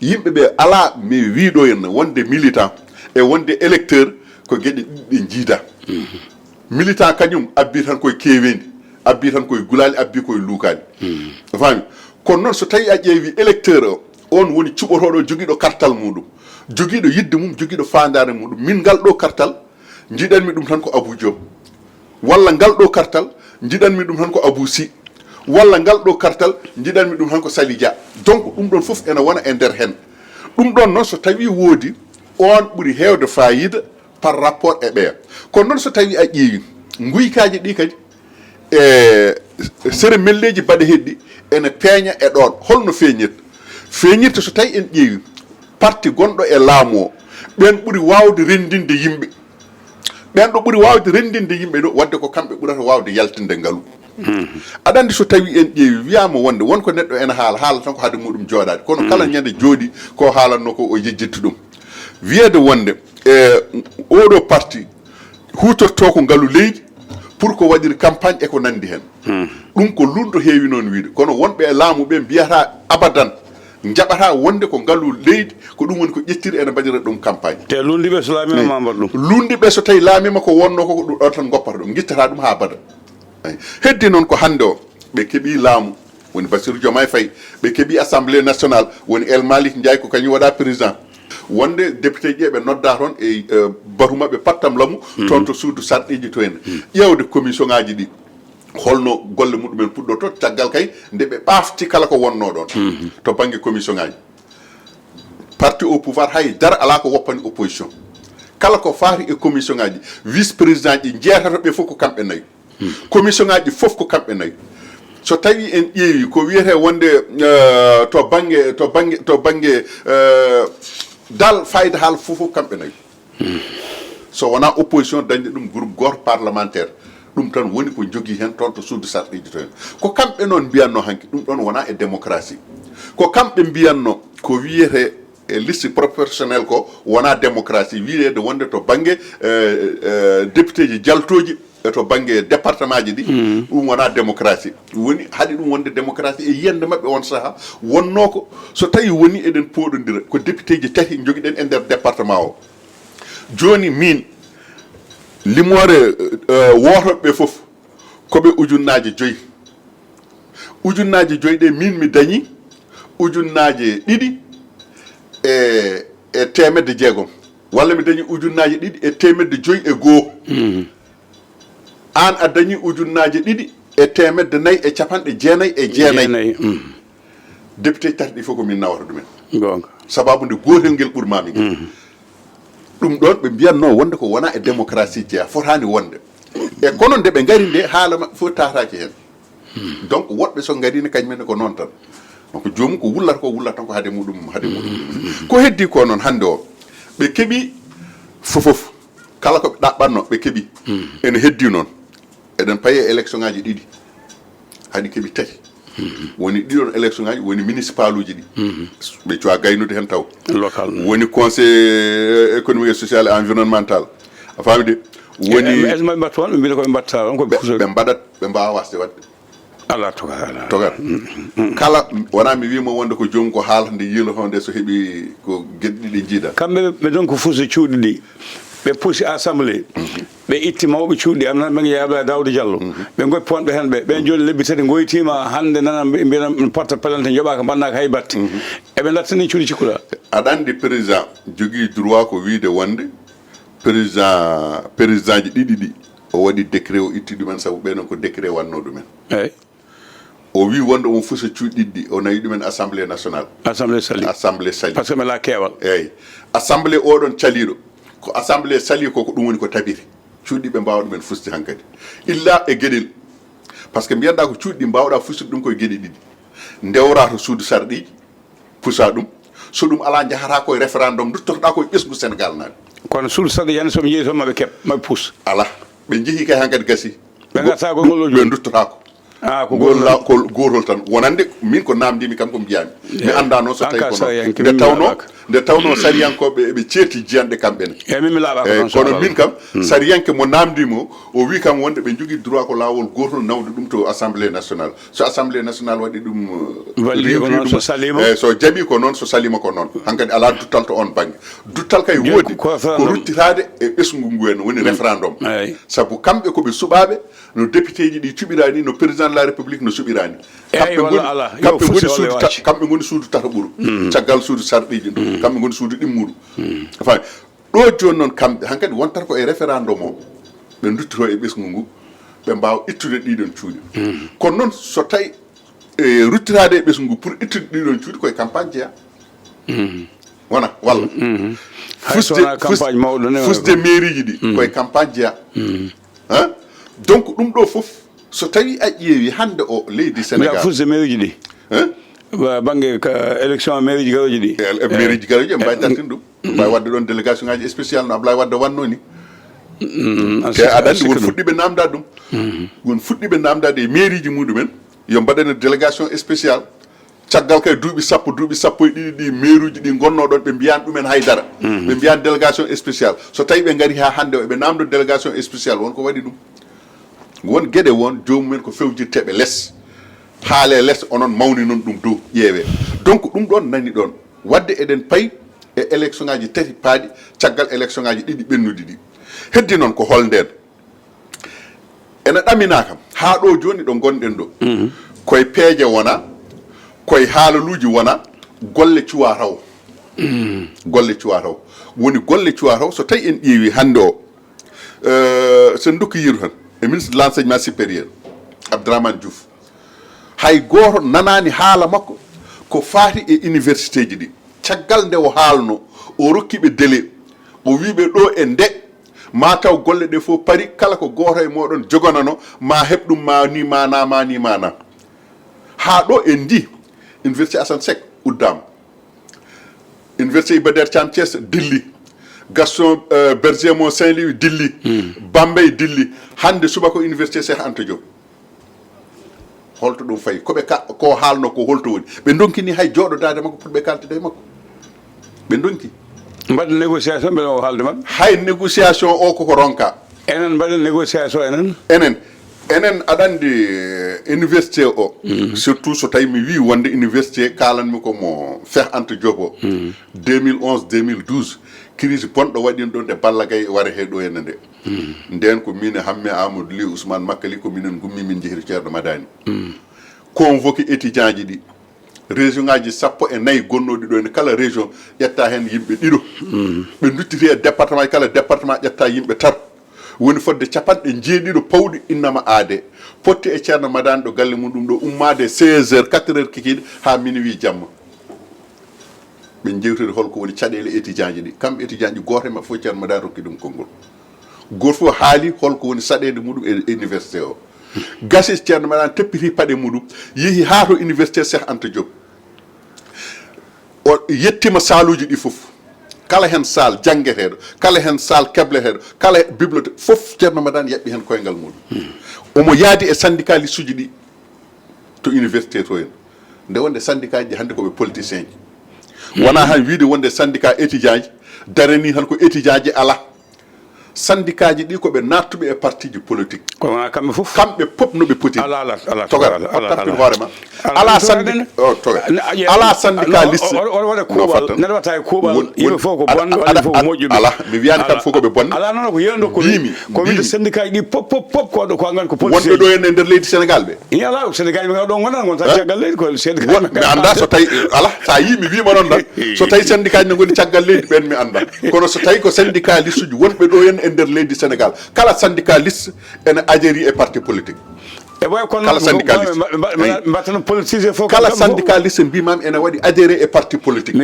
yimɓe ɓe ala mi wiiɗo henna wonde militant e wonde électeur ko gueɗe ɗiɗi jiida militant kañum abbi tan koye kewendi abbi tan koye gulali abbi koye luukani fami kono noon so tawi a ƴeewi électeur o on woni cuɓotoɗo joguiɗo kartal muɗum joguiɗo yidde mum joguiɗo fandare muɗum min ngal ɗo kartal jiɗanmi ɗum tan ko Abou Diop walla ngal ɗo kartal jiɗanmi ɗum tan ko Abou Sy walla ngal ɗo kartal jiɗanmi ɗum tan ko Sali Dia donc ɗum ɗon foof ene wona e nder hen ɗum ɗon noon so tawi woodi on ɓuuri hewde fayida par rapport e ɓeya kono noon so tawi a ƴeewi guykaji ɗi kadi e sere melleji mbaɗe heddi ene peeña e ɗon holno feeñirta so tawi en ƴeewi parti gonɗo e laamu o ɓen ɓuuri wawde rendinde yimɓe ɓen ɗo ɓuuri wawde rendinde yimɓe ɗo wadde ko kamɓe ɓurata wawde yaltinde ngaalu aɗa andi so tawi en ƴeewi wiyama wonde wonko neɗɗo ene haala tan ko haade muɗum jooɗade kono kala ñande jooɗi ko haalanno ko o yejjittu ɗum wiyede wonde oɗo parti hutorto ko ngaalu leydi pour ko waɗiri campagne e ko nandi hen ɗum ko lunɗo heewi noon wiide kono wonɓe e laamu ɓe mbiyata abadan jaɓata wonde ko ngaalu leydi ko ɗum woni ko ƴettiri ene mbaɗira ɗum campagne te lundiɓe so laamima ma mbaɗa ɗum lundiɓe so tawi laamima ko wonno ko ɗum ɗon tan goppata ɗum guittata ɗum ha bada heddi noon ko hande o ɓe keeɓi laamu woni Bassirou Diomaye Faye ɓe keeɓi assemblée nationale woni El Malick Ndiaye ko kañum waɗa président wonde député ji ɓe nodda toon e batu mabɓe pattam lamu toon to suudu sarɗiji to en ƴewde commission ngaji ɗi holno golle muɗumen puɗɗoto caggal kay nde ɓe ɓafti kala ko wonno ɗon to banggue commission ngaji parti au pouvoir haydara ala ko woppani opposition kala ko faati e commission ngaji vice président ji jeetato ɓe fof ko kamɓe nayyi commission ngaji fof ko kamɓe nayyi so tawi en ƴeewi ko wiyete wonde to banggue dal fayida haala fof kamɓe nayyi so wona opposition dañde ɗum groupe goto parlementaire ɗum tan woni ko jogui hen toon to suudu sarɗiji to hen ko kamɓe noon mbiyanno hanki ɗum ɗon wona e démocratie ko kamɓe mbiyanno ko wiyete e liste proportionnel ko wona démocratie wiyede wonde to banggue député ji jaltoji e to banggue département ji ɗi ɗum wona démocratie woni haɗi ɗum wonde démocratie e yiyande mabɓe on saaha wonno ko so tawi woni eɗen poɗodira ko député ji tati joguiɗen e nder département o joni min limore wotoɓeɓe foof koɓe ujunnaje 5 ujunnaje 5 ɗe min mi dañi ujunnaje 2 e temedde 6 walla mi dañi ujunnaje 2 e temedde 5 an a dañi ujunnaje 2 e temedde 4 e capanɗe 9 député tati ɗi fof ko min nawata ɗumen sababu nde gotel ngel ɓuurmami ɗum ɗon ɓe mbiyatno wonde ko wona e démocratie jeeya fotani wonde e kono nde ɓe gari nde haala maɓɓe fof tataki hen donc woɗɓe so garini kañumenne ko noon tan donc jomum ko wullata tan ko haade muɗum ko heddi ko noon hande o ɓe keeɓi fofof kala ko ɓe ɗaɓɓanno ɓe keeɓi ene heddi noon eɗen paye élection ngaji 2 haɗi keeɓi 3 woni ɗiɗon élection ngaji woni municipal uji ɗi ɓe cuwa gaynude hen taw local woni conseil économique et social et environnemental a faami de woni esma ɓe mbatta toon ɓe mbiyata koɓe mbatta on ɓe mbaɗat ɓe mbawa wasde wadde ala togat kala wona mi wima wonde ko jomum ko haalande yiilotonde so heeɓi ko gueɗe ɗiɗi jiida kamɓe ɓe donc fuusi cuuɗi ɗi ɓe puusi assemblée ɓe itti mawɓe cuuɗi am nan ɓe yaabla Daouda Diallo ɓe goppi wonɓe hen ɓe joni lebbi tati goytima hande nana mbiyana porte plainte joɓaka mbannaka hay batte eɓe dattani cuuɗi cikkuɗa aɗa andi président jogui droit ko wiide wonde président ji ɗiɗi ɗi o waɗi décret o itti ɗumen saabu ɓenon ko décret wanno ɗumen eyyi o wi wonde on fuusa cuuɗi ɗi o nayi ɗumen assemblée nationale assemblée sali par ce que mela keewal eyyi assemblée oɗon caliɗo ko assemblée sali koko ɗum woni ko tabiri cuuɗi ɓe mbawa ɗumen fusti hankkadi illa e gueɗel par ce que mbiyanɗa ko cuuɗi ɗi mbawɗa fustude ɗum koye gueɗe ɗiɗi ndewra to suudu sarɗiji pusa ɗum so ɗum ala jahata koye référendum duttotoɗa koye ɓesgu Sénégal naaɓe kono suudu sarɗi yani soɓe jeeyi toon maɓe keeb maɓe puus ala ɓe jeehi kay hankkadi gasi ɓe gatta ko ngol ɓe duttotako ko gotol tan wonande min ko namdimi kam ko mbiyami mi anda noon so tawi kono nde tawno nde tawno sariyankoɓe eɓe ceeti jiyanɗe kamɓe ne e min mi laaɓa kono min kam sariyanke mo namdimo o wi kam wonde ɓe jogui droit ko lawol gotol nawde ɗum to assemblée nationale so assemblée nationale waɗi ɗum so jaaɓi ko noon so salima ko noon hankkadi ala duttal to on banggue duttal kay woodi ko ruttitade e ɓesgu ngu en woni référendum saabu kamɓe koɓe suɓaɓe no député ji ɗi cuɓirani no président de la république no suɓirani kamɓe goni suudu tata ɓuuru caggal suudu sarɗiji ɗum kamɓe goni suudu ɗimmuɗu fami ɗo joni noon kamɓe hankkadi wontata ko e référendum o ɓe duttito e ɓesgu ngu ɓe mbawa ittude ɗiɗon cuuɗi kono noon so tawi ruttirade e ɓesgu ngu pour ittude ɗiɗon cuuɗi koye campagne jeeya wona walla fusde mairie ji ɗi koye campagne jeeya donc ɗum ɗo foof so tawi a ƴeewi hande o leydi sénégal fusde mairie ji ɗi banggue élection mairie ji garoji ɗi mairie ji garoji mbawi dartin ɗum mbawi wadde ɗon délégation ngaji spécial no Ablaye Wadde wanno ni te aɗa andi won fuɗɗiɓe namda ɗum won fuɗɗiɓe namdade e mairie ji muɗumen yo mbaɗene délégation spécial caggal kay duuɓi sappo e ɗiɗi ɗi maire uji ɗi gonno ɗon ɓe mbiyani ɗumen haydara ɓe mbiyani délégation spécial so tawi ɓe gaari ha hande o ɓe namdo délégation spécial wonko waɗi ɗum won gueɗe won jomumen ko fewjirteɓe less haale less onon mawni noon ɗum dow ƴeewe donc ɗum ɗon nani ɗon wadde eɗen payi e élection ngaji tati paaɗi caggal élection ngaji ɗiɗi ɓennuɗi ɗi heddi noon ko hol nden ene ɗamina kam ha ɗo joni ɗo gonɗen ɗo koye peeje wona koye haalaluji wona golle cuwa taw golle cuwa taw woni golle cuwa taw so tawi en ƴeewi hande o sen dokkiyiru tan e ministre de l' enseignement supérieur Abdourahmane Diouf hay goto nanani haala makko ko faati e université ji ɗi caggal nde o haalno o rokkiɓe délai o wiɓe ɗo e nde ma taw golle ɗe fof pari kala ko goto e moɗon jogonano ma heɓ ɗum ma ni mana ha ɗo en di université Assane Seck uddama université Iba Der Thiam Thiès dilli Gaston Berger mo Saint-Louis dilli Bambey dilli hande subaka université Cheikh Anta Diop holto ɗum fayi koɓe ko haalno ko holto woni ɓe donkini hay jooɗodade makko pour ɓe kaltide makko ɓe donki mbaɗen négociation ɓe o haalde mabɓe hay négociation o koko ronka enen mbaɗen négociation enen aɗa andi université o surtout so tawi mi wi wonde université kalanmi komo Cheikh Anta Diop o 2011 2012 crise bonɗo waɗino ɗon nde ballagay wara he ɗo henne nde nden ko min hamme Amadou Ly Ousmane Makali ko minen gummi min jeehiri ceerno Madani convoqué étudiant ji ɗi région ngaji 14 gonnoɗi ɗo ene kala région ƴetta hen yimɓe ɗiɗo ɓe duttiti e département kala département ƴetta yimɓe tar woni fodde capanɗe jeeɗiɗo pawɗi innama aade potti e ceerno Madani ɗo galle mum ɗum ɗo ummade 16 heures 4 heures kikiɗe ha minuit jamma ɓe jewtide holko woni caɗele étudiant ji ɗi kamɓe étudiant ji goto e mabɓe fof ceerno Madani rokki ɗum konngol goto fof haali holko woni saɗede muɗum e université o gasi ceerno Madani teppiti paɗe muɗum yeehi ha to université Cheikh Anta Diop o yettima saluji ɗi foof kala hen sal janggueteɗo kala hen sal kebleteɗo kala bibliothèque foof ceerno Madani yaɓɓi hen koyngal muɗum omo yaadi e syndicaliste uji ɗi to université to en nde wonde syndicat ji hande koɓe politicien ji wona han wiide wonde syndicat étudiant ji darani tan ko étudiant ji ala syndicat ji ɗi koɓe nattuɓe e parti ji politique kono kamɓe fof noɓe poti ala tampin hoorema ala ala syndicaliste waɗa kuuɓal neɗɗo watta e kuuɓal yimɓe fof ko bonno walla fof ko moƴƴuɗo ala mi wiyani kamɓe fof koɓe bonne ala noon ko yeyno ko ko wide syndicat ji ɗi pop koɗo ko angan ko politique wonɓe ɗo en e nder leydi Sénégal ɓe ala syndicat ji ɓe ɗo gonata gon tan caggal leydi ko syndicat mi anda so tawi ala sa yi mi wima noon tan so tawi syndicat ji ne goni caggal leydi ɓen mi anda kono so tawi ko syndicaliste uji wonɓe ɗo en e nder leydi Sénégal kala syndicaliste ene adhéri e parti politique kala syndicaliste mbattano politicien fof kala syndicaliste mbimami ene waɗi adhéré e parti politique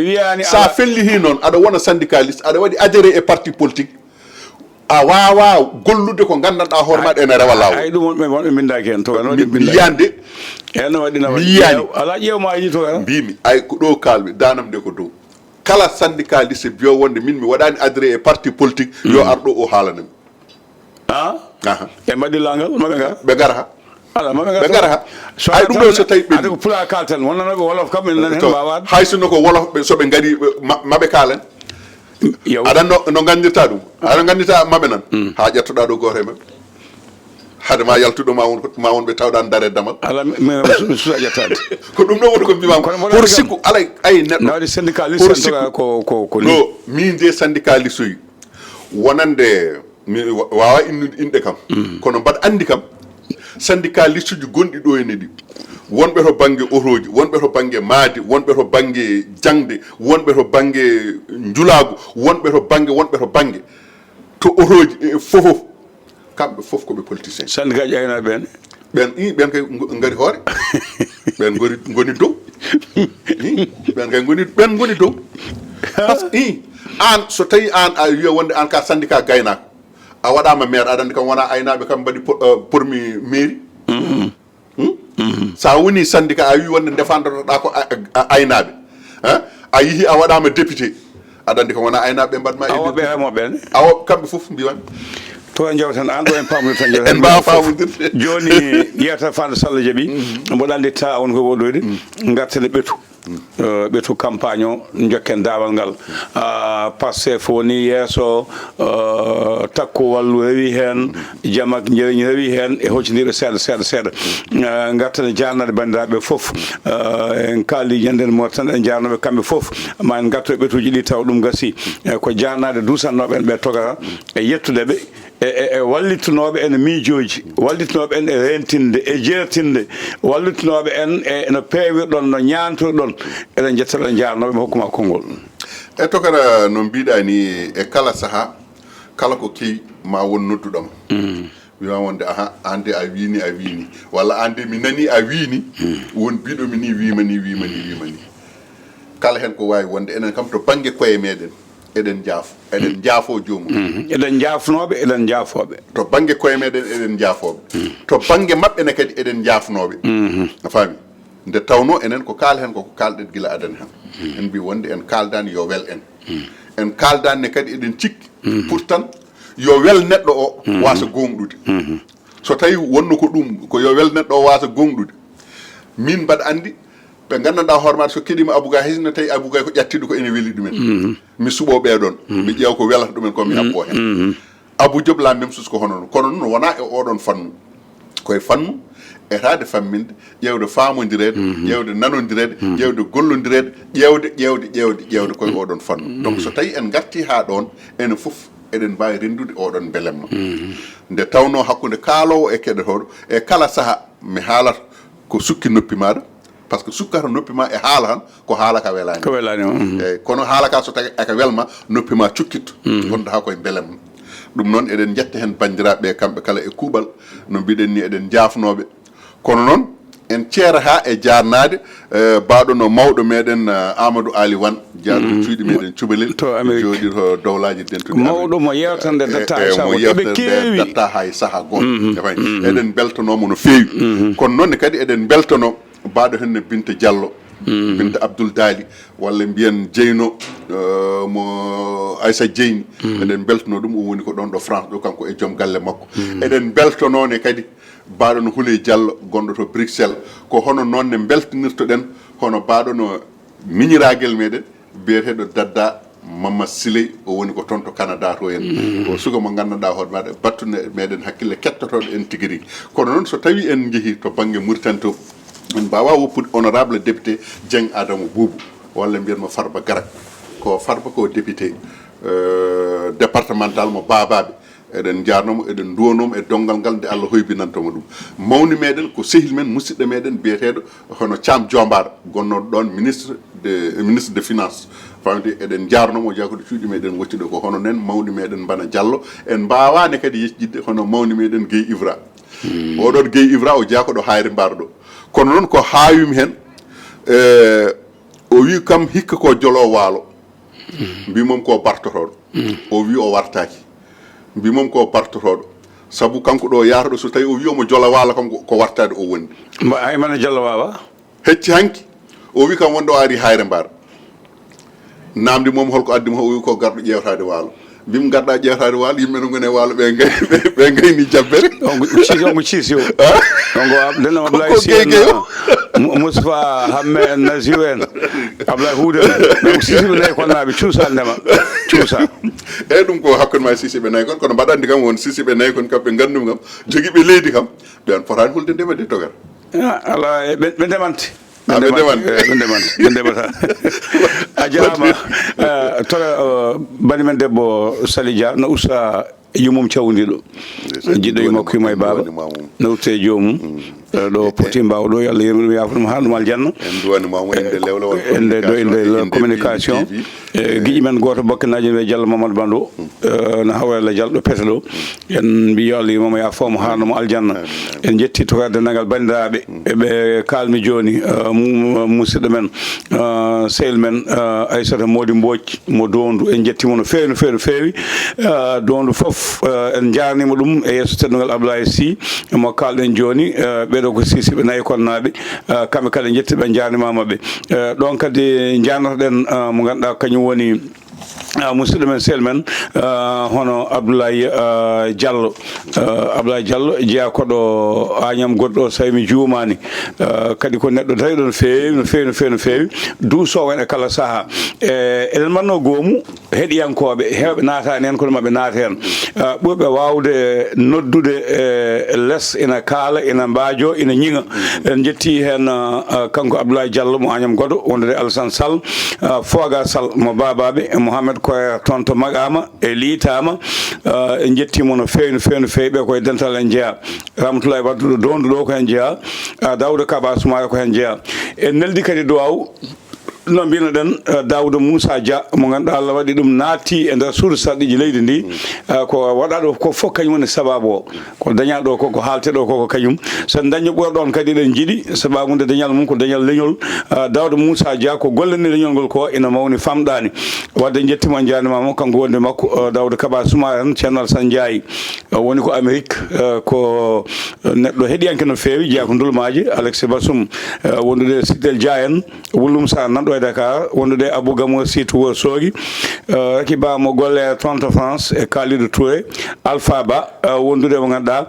sa fellihi noon aɗa wona syndicaliste aɗa waɗi adhéré e parti politique a wawa gollude ko gandanɗa hoore maɗa ene rewa lawol ay ɗum wonɓe bindaki hen to yiyande mi yiyani ala ƴewma yi to mbimi ay ko ɗo kalmi danam nde ko dow kala syndicaliste biyo wonde min mi waɗani adhéré e parti politique yo ar ɗo o haalanami e mbaɗi langal maɓe gar ɓe gara ha ala ma ɓe ngara ha hay ɗum ɗo so tawi ɓe ko pula kalten wonnanoɓe wolof kam en nan hen mbawade hay sinno ko wolof ɓe soɓe ngari maɓe kaalen aɗan no gandirta ɗum aɗa gandita maɓe nan ha ƴettoɗa ɗo goto e maɓɓe hade ma yaltuɗo ma won ɓe tawɗan dare damal ala mi susa ƴettade ko ɗum ɗo woni ko mbimama pour sikku alay ayi neɗɗo nawde syndicaliste ko ni ɗo min de syndicaliste uji wonande mi wawa innude inɗe kam kono mbaɗa andi kam syndicaliste uji gonɗi ɗo ene ɗi wonɓe to banggue otoji wonɓe to banggue maadi wonɓe to banggue jangde wonɓe to banggue julagu wonɓe to banggue to otoji fofof kamɓe fof koɓe politicien syndicat ji aynaɓe ɓen ɓen kay gari hoore ɓen goni dow ɓen kay ɓen goni dow par ce que an so tawi an a wiya wonde an ka syndicat gaynako a waɗama maire aɗa andi kam wona aynaɓe kam mbaɗi pormi mairie sa woni syndicat a wi wonde défendroɗa ko aynaɓe a yeehi a waɗama député aɗa andi kam wona aynaɓe ɓe mbaɗma awoɓe remoɓe awo kamɓe foof mbimami to en jewten an ɗo en pamodir tan en mbawa pamodirde joni yiyata Fande Sall jaaɓi mboɗo andi ta on ko woɗoyde gartene ɓeetu campagne o jokken dawal ngal Pastef woni yeeso takku wallu rewi hen jamak jeriñ rewi hen e hoccodiɗo seeɗa gartene jarnade bandiraɓe foof en kaali ñanden mo tan en jarnoɓe kamɓe foof ma en gartoɓe ɓeetuji ɗi taw ɗum gasi ko jarnade dusannoɓe en ɓe togata e yettudeɓe e wallitinoɓe en miijoji wallitinoɓe en e rentinde e jertinde wallitinoɓe en e no peewirɗon no ñantoɗon eɗen jetta ɗon jarnoɓe mi hokkuma konngol e to kala no mbiɗa ni e kala saaha kala ko kewi ma won nodduɗoma wiima wonde aha ande a wini walla ande mi nani a wini won mbiɗomi ni wima ni kala hen ko wawi wonde enen kam to banggue koye meɗen eɗen jaafo jomum eɗen jafnoɓe eɗen jaafoɓe to banggue koye meɗen eɗen jaafoɓe to banggue mabɓe ne kadi eɗen jafnoɓe a faami nde tawno enen ko kaal hen koko kalɗen guila adana hen en mbi wonde en kaldani yo wel en kaldani ne kadi eɗen cikki pourtant yo wel neɗɗo o wasa gonɗude so tawi wonno ko ɗum ko yo wel neɗɗo o wasa gonɗude min mbaɗa andi ɓe gandanɗa hoore maɗa so keɗima abouga hisno tawi abouga ko ƴattiɗo ko ene weeli ɗumen mi suuɓo ɓeɗon mi ƴeewa ko welata ɗumen ko mi habbo hen Abou Diop la même chose ko hono noon kono noon wona e oɗon fannu koye fannu etade famminde ƴewde famodirede ƴewde nanodirede ƴewde gollodirede ƴewde koye oɗon fannu donc so tawi en garti ha ɗon ene foof eɗen mbawi rendude oɗon belemma nde tawno hakkude kaalowo e keɗotoɗo e kala saaha mi haalata ko sukki noppi maɗa par ce que sukkata noppi ma e haala tan ko haala ka welani eyyi kono haala ka so tawi eka welma noppi ma cukkitto gonda ha koye belemma ɗum noon eɗen jetta hen bandiraɓe kamɓe kala e kuuɓal no mbiɗen ni eɗen jafnoɓe kono noon en ceera ha e jarnade baɗo no mawɗo meɗen Amadou Ali Wane jarɗo cuuɗi meɗen cubalel jooɗi to dowlaji dentude mawɗo mo yewtande datta hay saaha goto eɗen beltanomo no fewi kono noon kadi eɗen beltano baɗo hen Binta Diallo Binta Abdoul Dali walla mbiyen Dieyno mo Aissa Dieyni eɗen beltano ɗum o woni ko ɗon ɗo France ɗo kanko e joom galle makko eɗen beltanone kadi baɗo no Houleye Diallo gonɗo to Bruxelles ko hono noon ne beltanirtoɗen hono baɗo no miñiraguel meɗen biyeteɗo Dadda Mamadou Siley o woni ko toon to Canada to en o suka mo gandanɗa hoore maɗa battude meɗen hakkille kettotoɗo en tigui rigui kono noon so tawi en jeehi to banggue Mauritanie to en mbawa woppude honorable député Dieng Adama Boubou walla mbiyanmo Farba Garak ko Farba ko député départemental mo Babaɓe eɗen jarnomo eɗen duwanomo e dongal ngal nde Allah hoybinantoma ɗum mawni meɗen ko sehil men musidɗo meɗen biyeteɗo hono Thiam Diombara gonnoɗo ɗon ministre de finance famde eɗen jarnomo jakoɗo cuuɗi meɗen wocciɗo ko hono nen mawni meɗen Bana Diallo en mbawani kadi yejjidde hono mawni meɗen Gueye Ivra oɗon Gueye Ivra o jakoɗo Hayre Mbar ɗo kono noon ko hawimi hen o wi kam hikka ko jolo waalo mbimom ko bartotoɗo o wi o wartaki mbimom ko bartotoɗo saabu kanko ɗo yataɗo so tawi o wi omo jola waalo kam ko wartade o wondi ay mana jolla wawa hecci hanki o wi kam wonde o ari Hayre Mbar namdi mom holko addimo o wi ko garɗo ƴewtade waalo bim garɗa ƴewtade waalo yimɓe no gone waalo ɓe gayni jabbere ongo ciisi o ongo denno Ablaye Sy Moustapha Hamme en Nasiru en Ablaye Huude donc sisiɓe nayi konnaɓe cuusa ndema cuusa eyyi ɗum ko hakkude ma sisiɓe nayyi kon kono mbaɗa andi kam won sisiɓe nayyi kon kamɓe gandumi kam joguiɓe leydi kam ɓen potani hulde ndema de togar ala ɓe ndemante ɓe ndemata a jarama toga bani men debbo Sali Dia no usta yumum cawdiɗo jiɗɗo e makko yuma e baba no uste jomum ɗo poti mbaw ɗo yo Allah yirmimo yafuɗum ha ɗum aljanna ende ɗo inde communication guiƴi men goto bakkanaji wiye Diallo Mamadou Bando no hawrella Diallo pete ɗo en mbi yo Allah yirmimo yafomo ha ɗum aljanna en jetti tokade nagal bandiraɓe eɓe kalmi joni musidɗo men sehil men Aissata Mody Mbodj mo Dondu en jettimo no fewi no fewi no fewi Dondu foof en jarnima ɗum e yesso teddugal Ablaye Sy mo kalɗen joni ɓeɗo ko sisiɓe nayyi konnaɓe kamɓe kala jettiɓe jarnimamaɓe ɗon kadi jarnotoɗen mo ganduɗa kañum woni musidɗo men sehil men hono Abdoulaye Diallo Abdoulaye Diallo jeeya koɗo Agname goɗɗo so tawi mi juumani kadi ko neɗɗo tawiɗo no fewi no fewi no fewi no fewi duusowo en e kala saaha eɗen manno goomu heɗiyankoɓe hewɓe naatani hen kono maɓe naata hen ɓurɓe wawde noddude less ina kaala ina mbaajo ina ñiŋa en jetti hen kanko Abdoulaye Diallo mo Agname Goɗɗo wondude Alassane Sall Foga Sall mo babaɓe Mouhamed Koyer toon to Magama e liitama en jettimo no fewi no fewi no fewi ɓe koye dental en jeeya Ramatoulaye Wade ɗo Dondu ɗo ko hen jeeya Daouda Kaba Soumaya ko hen jeeya en neldi kadi duwaw no mbino ɗen Daouda Moussa Dia mo ganduɗa Allah waɗi ɗum naatti e nder suudu sarɗiji leydi ndi ko waɗa ɗo ko fof kañum woni sababu o ko dañal ɗo koko haalte ɗo koko kañum so daña ɓurɗon kadi eɗen jiiɗi sababude dañal mum ko dañal leñol Daouda Moussa Dia ko gollani leñol ngol ko ina mawni famɗani wadde jettimo janimama kanko wonde makko Daouda Kaba Soumaya en ceerno Alassane Ndiaye woni ko Amérique ko neɗɗo heeɗiyanke no fewi jeeya ko ndulmaji Alexis Bassoum wondude Sidel Dia en Wullum Sarr nanɗo e Dakar wondude Abou Gamo Sitou Wourossogui Rakiba mo golle toon to France e Kalidou Touré Alpha Ba wondude mo ganduɗa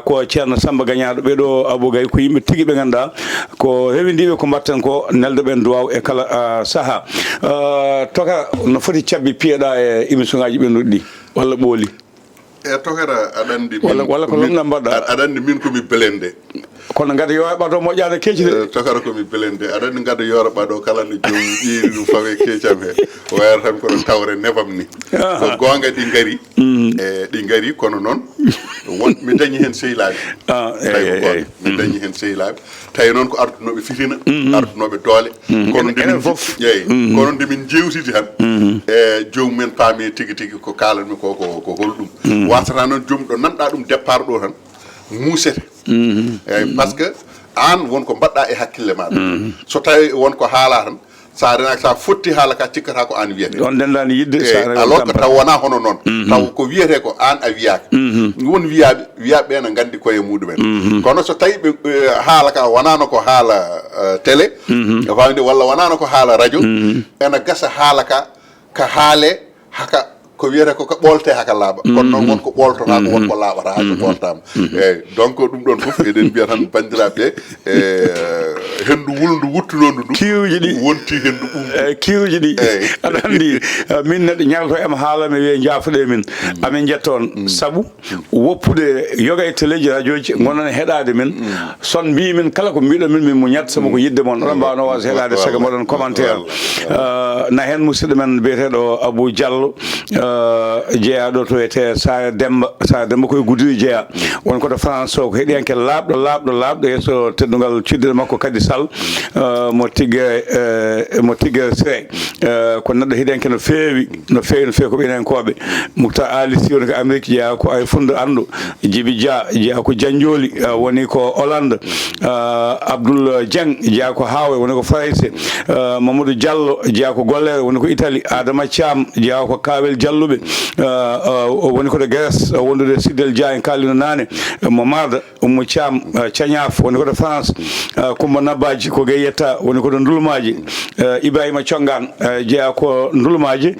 ko ceerno Samba Gagnaɗo ɓeɗo Abou Gaye ko yimɓe tigui ɓe ganduɗa ko rewindiɓe ko mbatten ko neldo ɓen duwaw e kala saaha toka no foti cabbi piyeɗa e émission ngaji ɓennuɗi ɗi walla ɓooli e tokara aɗa andi walla ko lomɗa mbaɗɗa aɗa andi min komi belende kono gada yo ɓaɗo moƴƴade keecide tokara komi belende aɗa andi gada yoro ɓaɗo kala no joom ƴeeri ɗum fawe keecam he o wayata tan kono tawre nebam ni ko gonga ɗi gaari e ɗi gaari kono noon won mi dañi hen sehilaɓe tawi mi dañi hen sehilaɓe tawi noon ko ardunoɓe fitina ardunoɓe doole kono ndimin fof eyyi kono ndimin jewtidi tan e jomumen paami tigui tigui ko kalanmi ko holɗum wasata noon joom ɗo nanɗa ɗum départ ɗo tan muusete eyyi par ce que an wonko mbaɗɗa e hakkille maɗa so tawi wonko haala tan sa renaki sa fotti haala ka cikkata ko an wiyete on dendani yidde alors que taw wona hono noon taw ko wiyete ko an a wiyaka won wiyaɓe ne gandi koye muɗumen kono so tawi ɓe haala ka wonano ko haala télé fawde walla wonano ko haala radio ene gasa haala ka haale haka ko wiyete ko ɓolte haka laaɓa kono noon wonko ɓoltota ko wonko laaɓata haka ɓoltama eyyi donc ɗum ɗon foof eɗen mbiya tan bandiraɓe hendu wulndu wuttunondu ndu kiwji ɗi wonti hendu ɓum kiwji ɗi aɗa andi min neɗɗo ñalto ema haala mi wiye jaafuɗe min amin jettoon saabu woppude yoga e téléji radio ji gonon heɗade min son mbimin kala ko mbiɗo min mo ñat sabu ko yidde moon oɗon mbawno wasa heɗade saga moɗon commentaire na hen musidɗo men biyeteɗo Abou Diallo jeeyaɗo to wiyete Sara Demba koye Goudiri jeeya won koto France o ko heeɗiyanke laaɓɗo yesso teddugal cuddiɗo makko Kadi Sall mo tigge Siré ko neɗɗo heeɗiyanke no fewi ko ɓinenkoɓe Moukhtar Ali Sy woni ko Amérique jeeya ko ay fundo andu Djibi Dia jeeya ko Diandioli woni ko Hollande Abdoul Dieng jeeya ko Hawe woni ko France Mamadou Diallo jeeya ko Gollere woni ko Italie Adama Thiam jeeya ko Kawel Dialluɓe woni koto Grèce wondude Sidel Dia en kalino nane Momada Oumou Thiam Thiagnaf woni koto France Coumba Nabba ndulmaji ko gay yetta woni ko ndulmaji Ibrahima Congan jeeya ko ndulmaji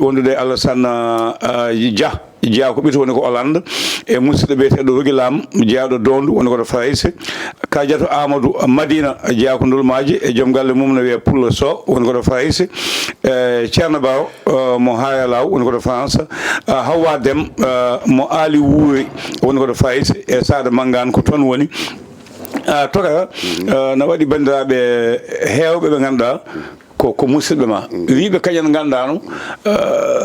wondude Alassane Dia ko ɓito woni ko Hollande e musidɗo biyeteɗo Rogi Lam jeeyaɗo Dondu woni koto Faris Kadiatou Amadou Madina jeeya ko ndulmaji e joom galle mum no wiye Poulo Sow woni koto Faris Ceerno Baw mo Hayalaw woni koto France Hawa Dem mo Ali Wuuri woni koto Faris e Sada Mangane ko toon woni toka no waɗi bandiraɓe heewɓe ɓe ganduɗa ko musidɓe ma wiɓe kañen gandano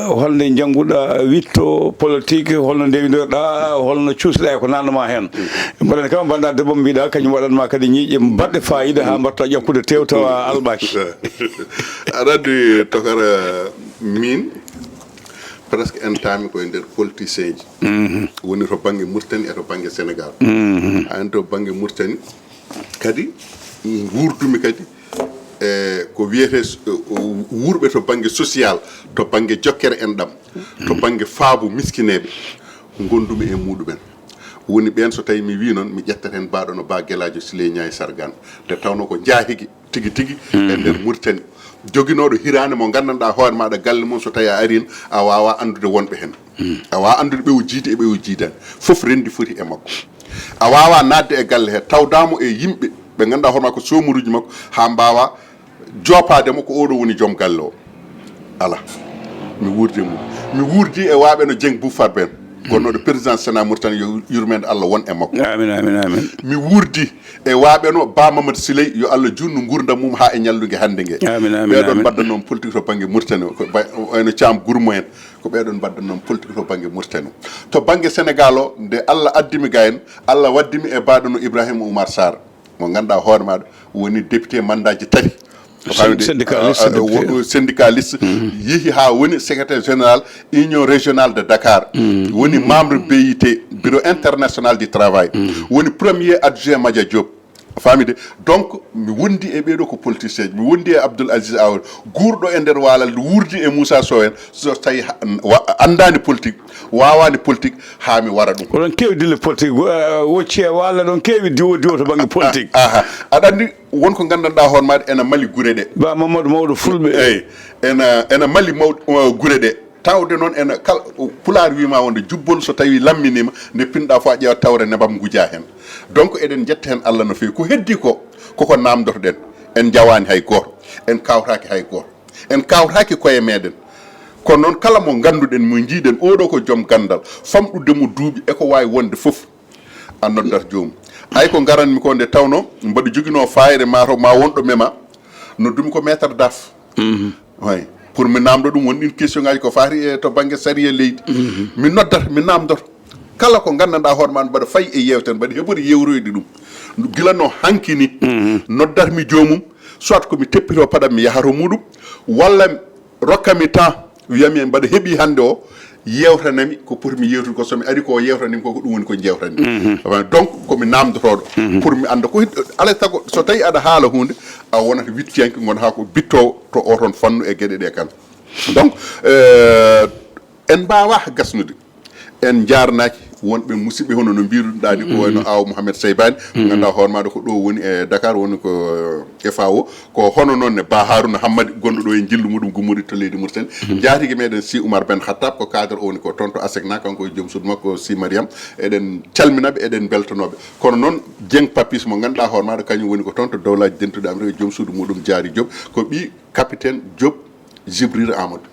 holno jangguɗa witto politique holno ndewidorɗa holno cuusɗa e ko nanduma hen mbaɗen kam banda debbo mbiɗa kañum waɗanma kadi ñiiƴe mbaɗɗe fayida ha mbatta ƴakkude tew tawa alɓaki aɗa andi tokara min presque entami koye nder politicien ji woni to banggue Mauritanie e to banggue Sénégal han to banggue Mauritanie kadi wurdumi kadi ko wiyete wurɓe to banggue social to banggue jokkere enɗam to banggue faabu miskineɓe gondumi e muɗumen woni ɓen so tawi mi wi noon mi ƴettat hen mbaɗo no ba Gueladio Siley Niay Sargane nde tawno ko jaahigi tigui tigui e nder Mauritanie joguinoɗo hirande mo gandanɗa hoore maɗa galle mum so tawi a arin a wawa andude wonɓe hen a wawa andude ɓewo jiidi e ɓewo jiidani foof rendi foti e makko a wawa nadde e galle he tawdamo e yimɓe ɓe ganduɗa hoorema ko somuruji makko ha mbawa jopademo ko oɗo woni joom galle o ala mi wurdi mum mi wurdi e waɓe no Dieng Bouffar Ben gonnoɗo président Sénat Mauritanie yo yurmede Allah won e makko amin amin amin mi wurdi e waɓeno Ba Mamadou Siley yo Allah junnu gurdam mum ha e ñallugue hande gue amin amin ɓeɗon badda noon politique to banggue Mauritanie ko eno Thiam Gourmo en ko ɓeɗon badda noon politique to banggue Mauritanie to banggue Sénégal o nde Allah addimi ga en Allah waddimi e baɗono Ibrahima Oumar Sarr mo ganduɗa hoore maɗa woni député mandaji tati syndicaliste yeehi ha woni secrétaire général union régionale de Dakar woni membre BIT bureau international du travail woni premier adjoint Madia Diop famide donc mi wondi e ɓeɗo ko politicien mi wondi e Abdoul Aziz Awol guurɗo e nder walal wurdi e Moussa Sow en so tawi andani politique wawani politique ha mi wara ɗum oɗon kewi dille politique wocci e walla ɗon kewi diwo to banggue politique aɗa andi wonko gandanɗa hoore maɗa ena mali guure ɗe ba Mamadou mawɗo fulɓe eyyi ena mali mawɗo guure ɗe tawde noon ena kala pulaar wima wonde jubbol so tawi lamminima nde pinɗa fo a ƴeewa tawre nebam guja hen donc eɗen jetta hen Allah no fewi ko heddi ko koko namdotoɗen en jawani hay goto en kawtaki hay goto en kawtaki koye meɗen kono noon kala mo ganduɗen mo jiiɗen oɗo ko joom gandal famɗude mo duuɓi eko wawi wonde foof a noddat jomum hay ko garanmi ko nde tawno mbaɗa joguino fayre mato ma wonɗo mema noddumi ko maître daf way pour mi namdo ɗum woni ɗin question ngaji ko fati e to banggue sariya leydi mi noddat mi namdoto kala ko gandanɗa hoore ma mbaɗa fayi e yewtere mbaɗa heɓori yewroyde ɗum gila no hankini noddat mi jomum soit komi teppito paɗam mi yahato muɗum walla rokkami temps wiyami mbaɗa heeɓi hande o yewtanami ko pour mi yewtude ko somi ari ko yewtanimi koko ɗum woni ko jewtani donc komi namdotoɗo pour mi anda ko alay sago so tawi aɗa haala hunde a wonata wittiyanke gonata ko bittowo to oton fannu e gueɗe ɗe kan donc en mbawa gasnude en jarnaki wonɓe musidɓe hono no mbiruɗa ni ko wayno aw Mouhamed Seybani ganduɗa hoore maɗa ko ɗo woni e Dakar woni ko FAO ko hono noon ne Ba Harouna Hammadi gonɗo ɗo e jillu muɗum gummudi to leydi Mauritanie jaatigui meɗen Sy Oumar Ben Khattab ko cadre o woni ko toon to ASECNA kanko e joom suudu makko Sy Mariam eɗen calminaɓe eɗen beltanoɓe kono noon Dieng Papis mo ganduɗa hoore maɗa kañum woni ko toon to dowlaji dentuɗe Amérique e joom suudu muɗum Diary Diop ko ɓi capitaine Diop Djibril Amadou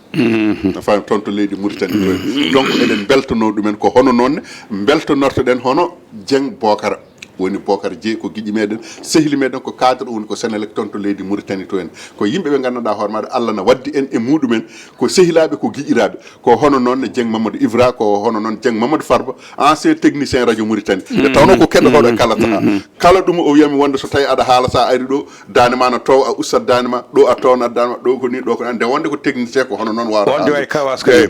fami toon to leydi Mauritanie donc eɗen beltano ɗumen ko hono noonne beltonortoɗen hono Dieng Bocara woni Bocar Dieye ko guiƴi meɗen sehli meɗen ko cadre woni ko Sénélec toon to leydi Mauritanie to en ko yimɓeɓe gandanɗa hoore maɗa Allah na waddi en e muɗumen ko sehilaɓe ko guiƴiraɓe ko hono noon Dieng Mamadou Ivra ko hono noon Dieng Mamadou Farba ancien technicien radio Mauritanie nde tawno ko keɗotoɗo e kala saaha kala ɗum o wiyami wonde so tawi aɗa haala sa ari ɗo dane ma no tow a ustat dane ma ɗo a towna dane ma ɗo ko ni ɗo ko nde wonde ko technicien ko hono noon wawata way kawas kay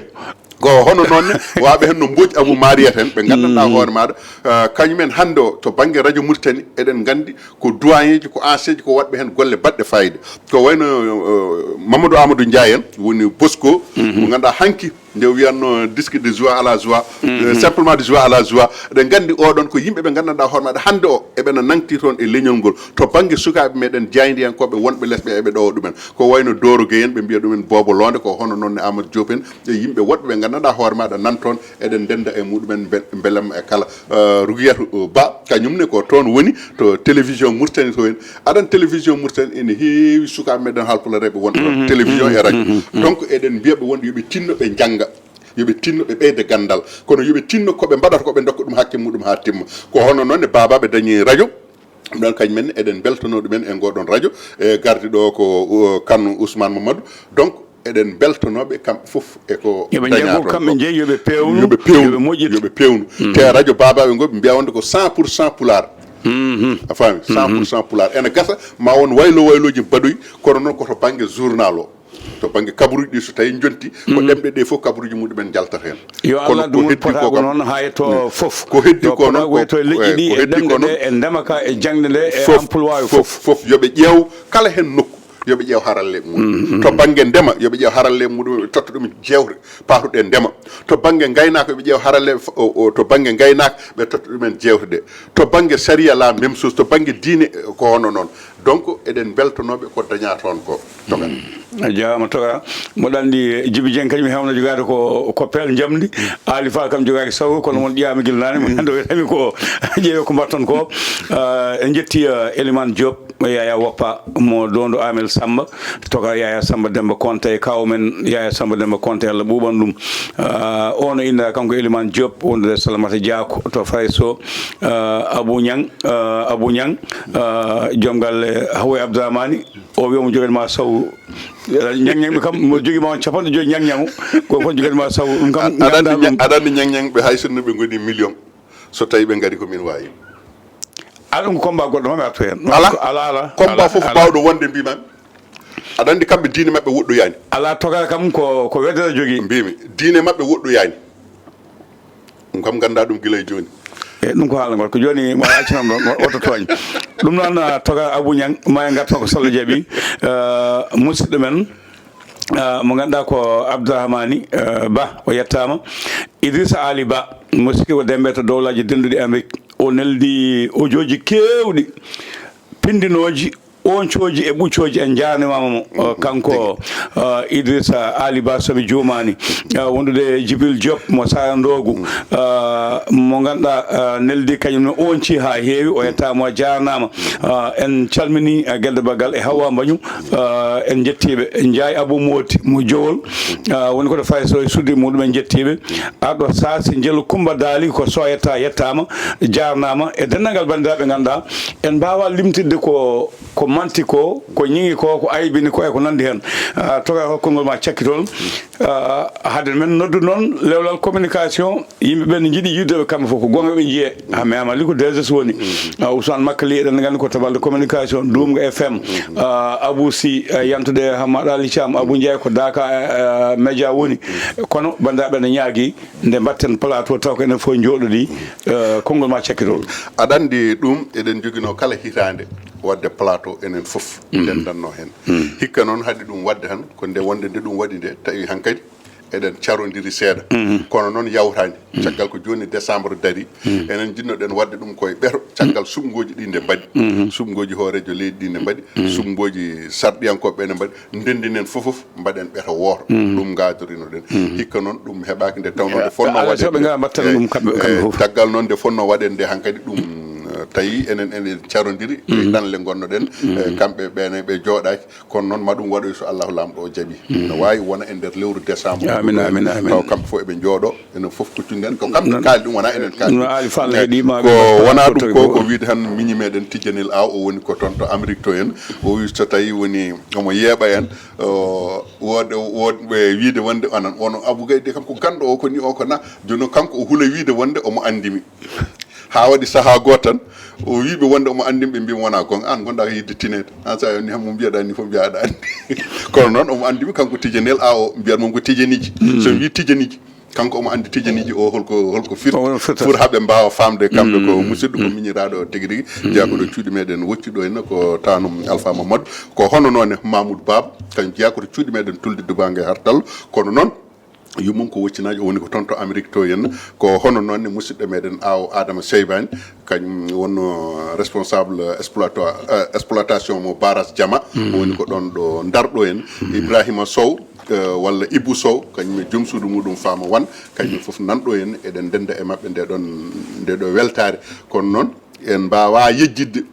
ko hono noonne waɓe hen no Mbodj Abou Mariat en ɓe gandanɗa hoore maɗa kañumen hande o to banggue radio Mauritanie eɗen gandi ko doyen ji ko ancien ji ko waɗɓe hen golle baɗɗe fayida ko wayno Mamadou Amadou Ndiaye en woni Bosco mo ganduɗa hanki nde wiyanno disque de joie à la joie simplement de joie à la joie eɗen gandi oɗon ko yimɓe ɓe gandanɗa hoore maɗa hande o eɓena nangti toon e leñol ngol to banggue sukaɓe meɗen jaydiyankoɓe wonɓe lesɓe eɓe ɗowa ɗumen ko wayno Doro Gueye en ɓe mbiya ɗumen Bobo Londe ko hono noon ne Amadou Diop en e yimɓe woɗɓe ɓe gandanɗa hoore maɗa nan toon eɗen denda e muɗumen beelem e kala Rouguiatou Ba kañumne ko toon woni to télévision Mauritanie to en aɗan télévision Mauritanie ene heewi sukaɓe meɗen halpulareɓe wonɓe toon télévision e radio donc eɗen mbiyaɓe wonde yoɓe tinno ɓe jangga yoɓe tinno ɓe ɓeyde gandal kono yoɓe tinno koɓe mbaɗata koɓe dokka ɗum hakke muɗum ha timma ko hono noon ne babaɓe dañi radio ɗum ɗon kañumen eɗen beltono ɗumen e ngoɗon radio e gardi ɗo ko Kane Ousmane Mamadou donc eɗen beltonoɓe kamɓe foof eko dañaton kamɓe jeeyi yoɓe pewnu yoɓe pewnu te radio babaɓe ngo ɓe mbiya wonde ko 100% pulaar a faami 100% pulaar ene gasa ma won wayloji mbaɗoyi kono noon koto banggue journal o to banggue kabaruji ɗi so tawi jonti ko ɗemɗe ɗe fof kabaruji muɗumen jaltata hen yo Allah ɗum potago noon ha yetto foof ko heddi ko noon woyto leƴƴi ɗi e ɗemɗe ɗe e ndemaka e jangde nde e emploi fof yoɓe ƴeew kala hen nokku yoɓe ƴeew haralle muɗum to banggue ndema yoɓe ƴeew haralle muɗum ɓe totta ɗum jewte patuɗe ndema to banggue gaynaka yoɓe ƴeew haralle to banggue gaynaka ɓe totta ɗumen jewte ɗe to banggue saria la même chose to banggue diine ko hono noon donc eɗen beltonoɓe ko daña toon ko togan a jarama Toga mboɗo andi Djiby Dieng kañum hewno jogade ko koppel jamdi Ali Fall kam jogaki sawo kono won ƴiyama guilnane mo hande wiyatami ko ƴeewe ko mbatton ko en jetti Elimane Diop Yaya Woppa mo dondo Amel Samba Toga Yaya Samba Demba Konte e kaw men Yaya Samba Demba Konte Allah ɓuɓan ɗum ono inda kanko Elimane Diop wondude Salamata Diako to Fayso Abou Niang joom galle Hawoy Abdourahmani o wiyomo joguenma saw ñang kam mo jogi ma capanɗe joyi ñang ko fof joguenma saw ɗum kam aɗanni ñang ɓe hay sinno ɓe goni million so tawi ɓe gari komin wawi aɗa ɗum ko combat goɗɗo mami atto hen ala combat foof bawɗo wonde mbimami aɗa andi kamɓe diine mabɓe woɗɗoyani ala Toga kam ko weddere jogui mbimi diine mabɓe woɗɗoyani ɗum kam ganda ɗum guila e joni ɗum ko haalagol ko joni mo accinam ɗon oto tooñ ɗum noon Toga Abou Niang ma gartan ko Sallah Diaby musidɗo men mo ganduɗa ko Abdourahmani Ba o yettama Idrissa Ali Ba musidɗo ko dembe to dowlaji denduɗi Amérique o neldi audioji kewɗi pindinoji oncoji e ɓuccoji en jarnimama mo kanko Idrissa Ali Ba somi jumani wondude Djibril Diop mo Sarandogu mo ganduɗa neldi kañum onci ha heewi o yettama o jarnama en calmini Guelda Baggal e Hawa Mbañu en jettiɓe Ndiaye Abou Moti mo Jowol woni koto Fayso e suddi muɗum en jettiɓe arɗo Sasi Dielo Coumba Dali ko so yettama jarnama e dendagal bandiraɓe ganduɗa en mbawa limtidde ko manti ko ñingi ko aybini ko e ko nandi hen Toga hokkongol ma cakki toon hade men noddu noon lewlal communication yimɓeɓe ne jiiɗi yiddeɓe kamɓe fof ko gonga ɓe jiiye ha memali ko DSS woni Ousmane Makali eɗen gandi ko tabalde communication Dumga FM Abou Sy yantude Hamadou Ali Thiam Abou Ndiaye ko Daka média woni kono bandiraɓe ne ñaagui nde mbatten plateau taw ko enen fof joɗoɗi konngol ma cakki toon aɗa andi ɗum eɗen joguino kala hitande wadde plateau enen fof dendanno hen hikka noon haade ɗum wadde tan ko nde wonde nde ɗum waɗi nde tawi hankkadi eɗen carodiri seeɗa kono noon yawtani caggal ko joni décembre dari enen jinnoɗen wadde ɗum koye ɓeeto caggal sumgoji ɗi nde mbaɗi sumgoji hoorejo leydi ɗi nde mbaɗi sumgoji sarɗiyankoɓe ne mbaɗi ndendinen fof mbaɗen ɓeeto woto ɗum gadorinoɗen hikka noon ɗum heɓaki nde tawno nde fonno waɗe caggal noon nde fonno waɗen nde hankkadi ɗum tawi enen carodiri ɗanle gonnoɗen kamɓe ɓene ɓe jooɗaki kono noon maɗum waɗoy so Allahu lamɗo o jaaɓi no wawi wona e nder lewru décembre taw kamɓe fof eɓe jooɗo enen fof koccuɗen ko kamɓe kaali ɗum wona enen kaali ko wona ɗum ko wiide tan miñi meɗen Tidjanil Aw o woni ko toon to Amérique to en o wi so tawi woni omo yeeɓa en woɗɓe wiide wonde onon ono Abou Gaye de kam ko ganɗo o ko ni o ko na joni kanko o huula wiide wonde omo andimi ha waɗi saaha goto tan o wiɓe wonde omo andimi ɓe mbimi wona gonga an gonɗa yidde tinede an sa ni hammo mbiyaɗa ni fof mbiyaɗa andi kono noon omo andimi kanko Tidjanel Aw o mbiyat mom ko Tidjaniji so wi Tidjaniji kanko omo andi Tidjaniji o holko fur haaɓe mbawa famde kamɓe ko musidɗo ko miñiraɗo tigui rigui jeeyakoɗo cuuɗi meɗen wocciɗo henna ko tanum Alpha Mamadou ko hono noon Mamoudou Baba kañum jeeyakoto cuuɗi meɗen tulde dubangue hartal kono noon yummum ko woccinaji o woni ko toon to Amérique to henna ko hono noonne musidɗo meɗen aw Adama Seybani kañum wonno responsable exploitation mo barage Diama woni ko ɗon ɗo darɗo en Ibrahima Sow walla Ibou Sow kañum e joom suudu muɗum Fama Wane kañum foof nanɗo en eɗen denda e mabɓe ndeɗo weltare kono noon en mbawa yejjidde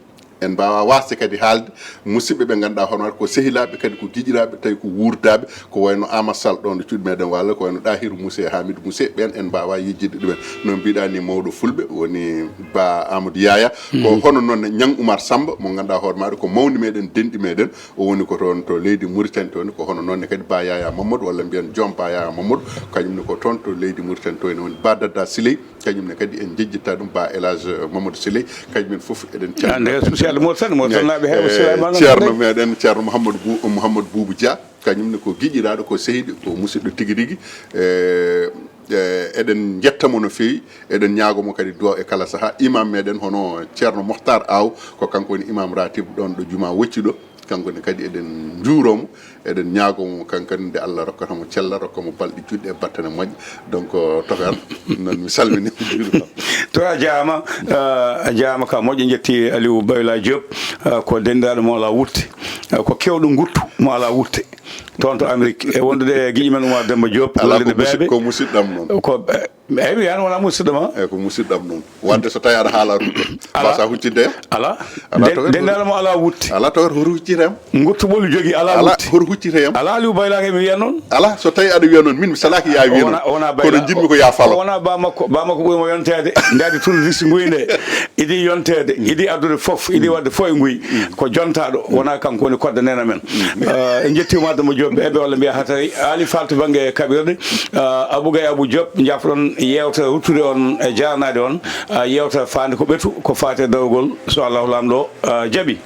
en mbawa wasde kadi haalde musidɓe ɓe ganduɗa hono ko sehilaɓe kadi ko guiƴiraɓe tawi ko wurdaɓe ko wayno Amadou Sall ɗon ɗo cuuɗi meɗen walla ko wayno Ɗahirou Moussé Hamidou Moussé ɓen en mbawa yejjidde ɗumen no mbiɗa ni mawɗo fulɓe woni Ba Amadou Yaya ko hono noon Niang Oumar Samba mo ganduɗa hoore maɗa ko mawni meɗen denɗi meɗen o woni ko toon to leydi Mauritanie toon ko hono noonne kadi Ba Yaya Mamadou walla mbiyen Joom Ba Yaya Mamadou kañumne ko toon to leydi Mauritanie to ene woni Ba Dada Siley kañumne kadi en jejjitta ɗum Ba Elage Mamadou Siley kañumen foof eɗen ceerno meɗen ceerno Mouhamadou Boubou Dia kañumne ko guiƴiraɗo ko sehiɗo ko musidɗo tigui rigui eɗen jettamo no fewi eɗen ñaagomo kadi duwaw e kala saaha imam meɗen hono ceerno Mohtar Aw ko kanko woni imam ratib ɗon ɗo juma wocci ɗo kanko ne kadi eɗen juuromo eɗen ñaagomo kankadi nde Allah rokkatamo cella rokkamo balɗe juɗɗe e battane moƴƴe donc tokan noon mi salmini juuromo to a jaama ka moƴƴo jetti Aliou Bayla Diop ko dendaɗo mo ala wutte ko kewɗo guttu mo ala wutte toon to Amérique e wondude guiƴi men Oumar Demba Diop wondude beɓe ko musidɗam noon ko eyyi mi wiyani wona musidɗo ma eyyi ko musidɗam noon wadde so tawi aɗa haala ɗum mbasa huccidde ala dendaɗo mo ala wutte ala tawat hoto huccitema guttubolu jogui ala wutte hoto hucciteyam ala Aliou Bayla ke mi wiya noon ala so tawi aɗa wiya noon min mi salaki ya wiya noon kono jinmi ko ya falo wona bamakko ɓurimo yontede ndadi touriste nguy nde idi yontede idi addude foof idi wadde fo e nguy ko jontaɗo wona kanko woni kodde nena men en jetti Oumar Demba Diop ɓeɓe walla mbiya hatari Ali Fall to banggue kaɓirɗe Abougay Abou Diop jafɗon yewta ruttude on e jarnade on yewta fande ko ɓeetu ko fate dawgol so Allahu lamɗo jaaɓi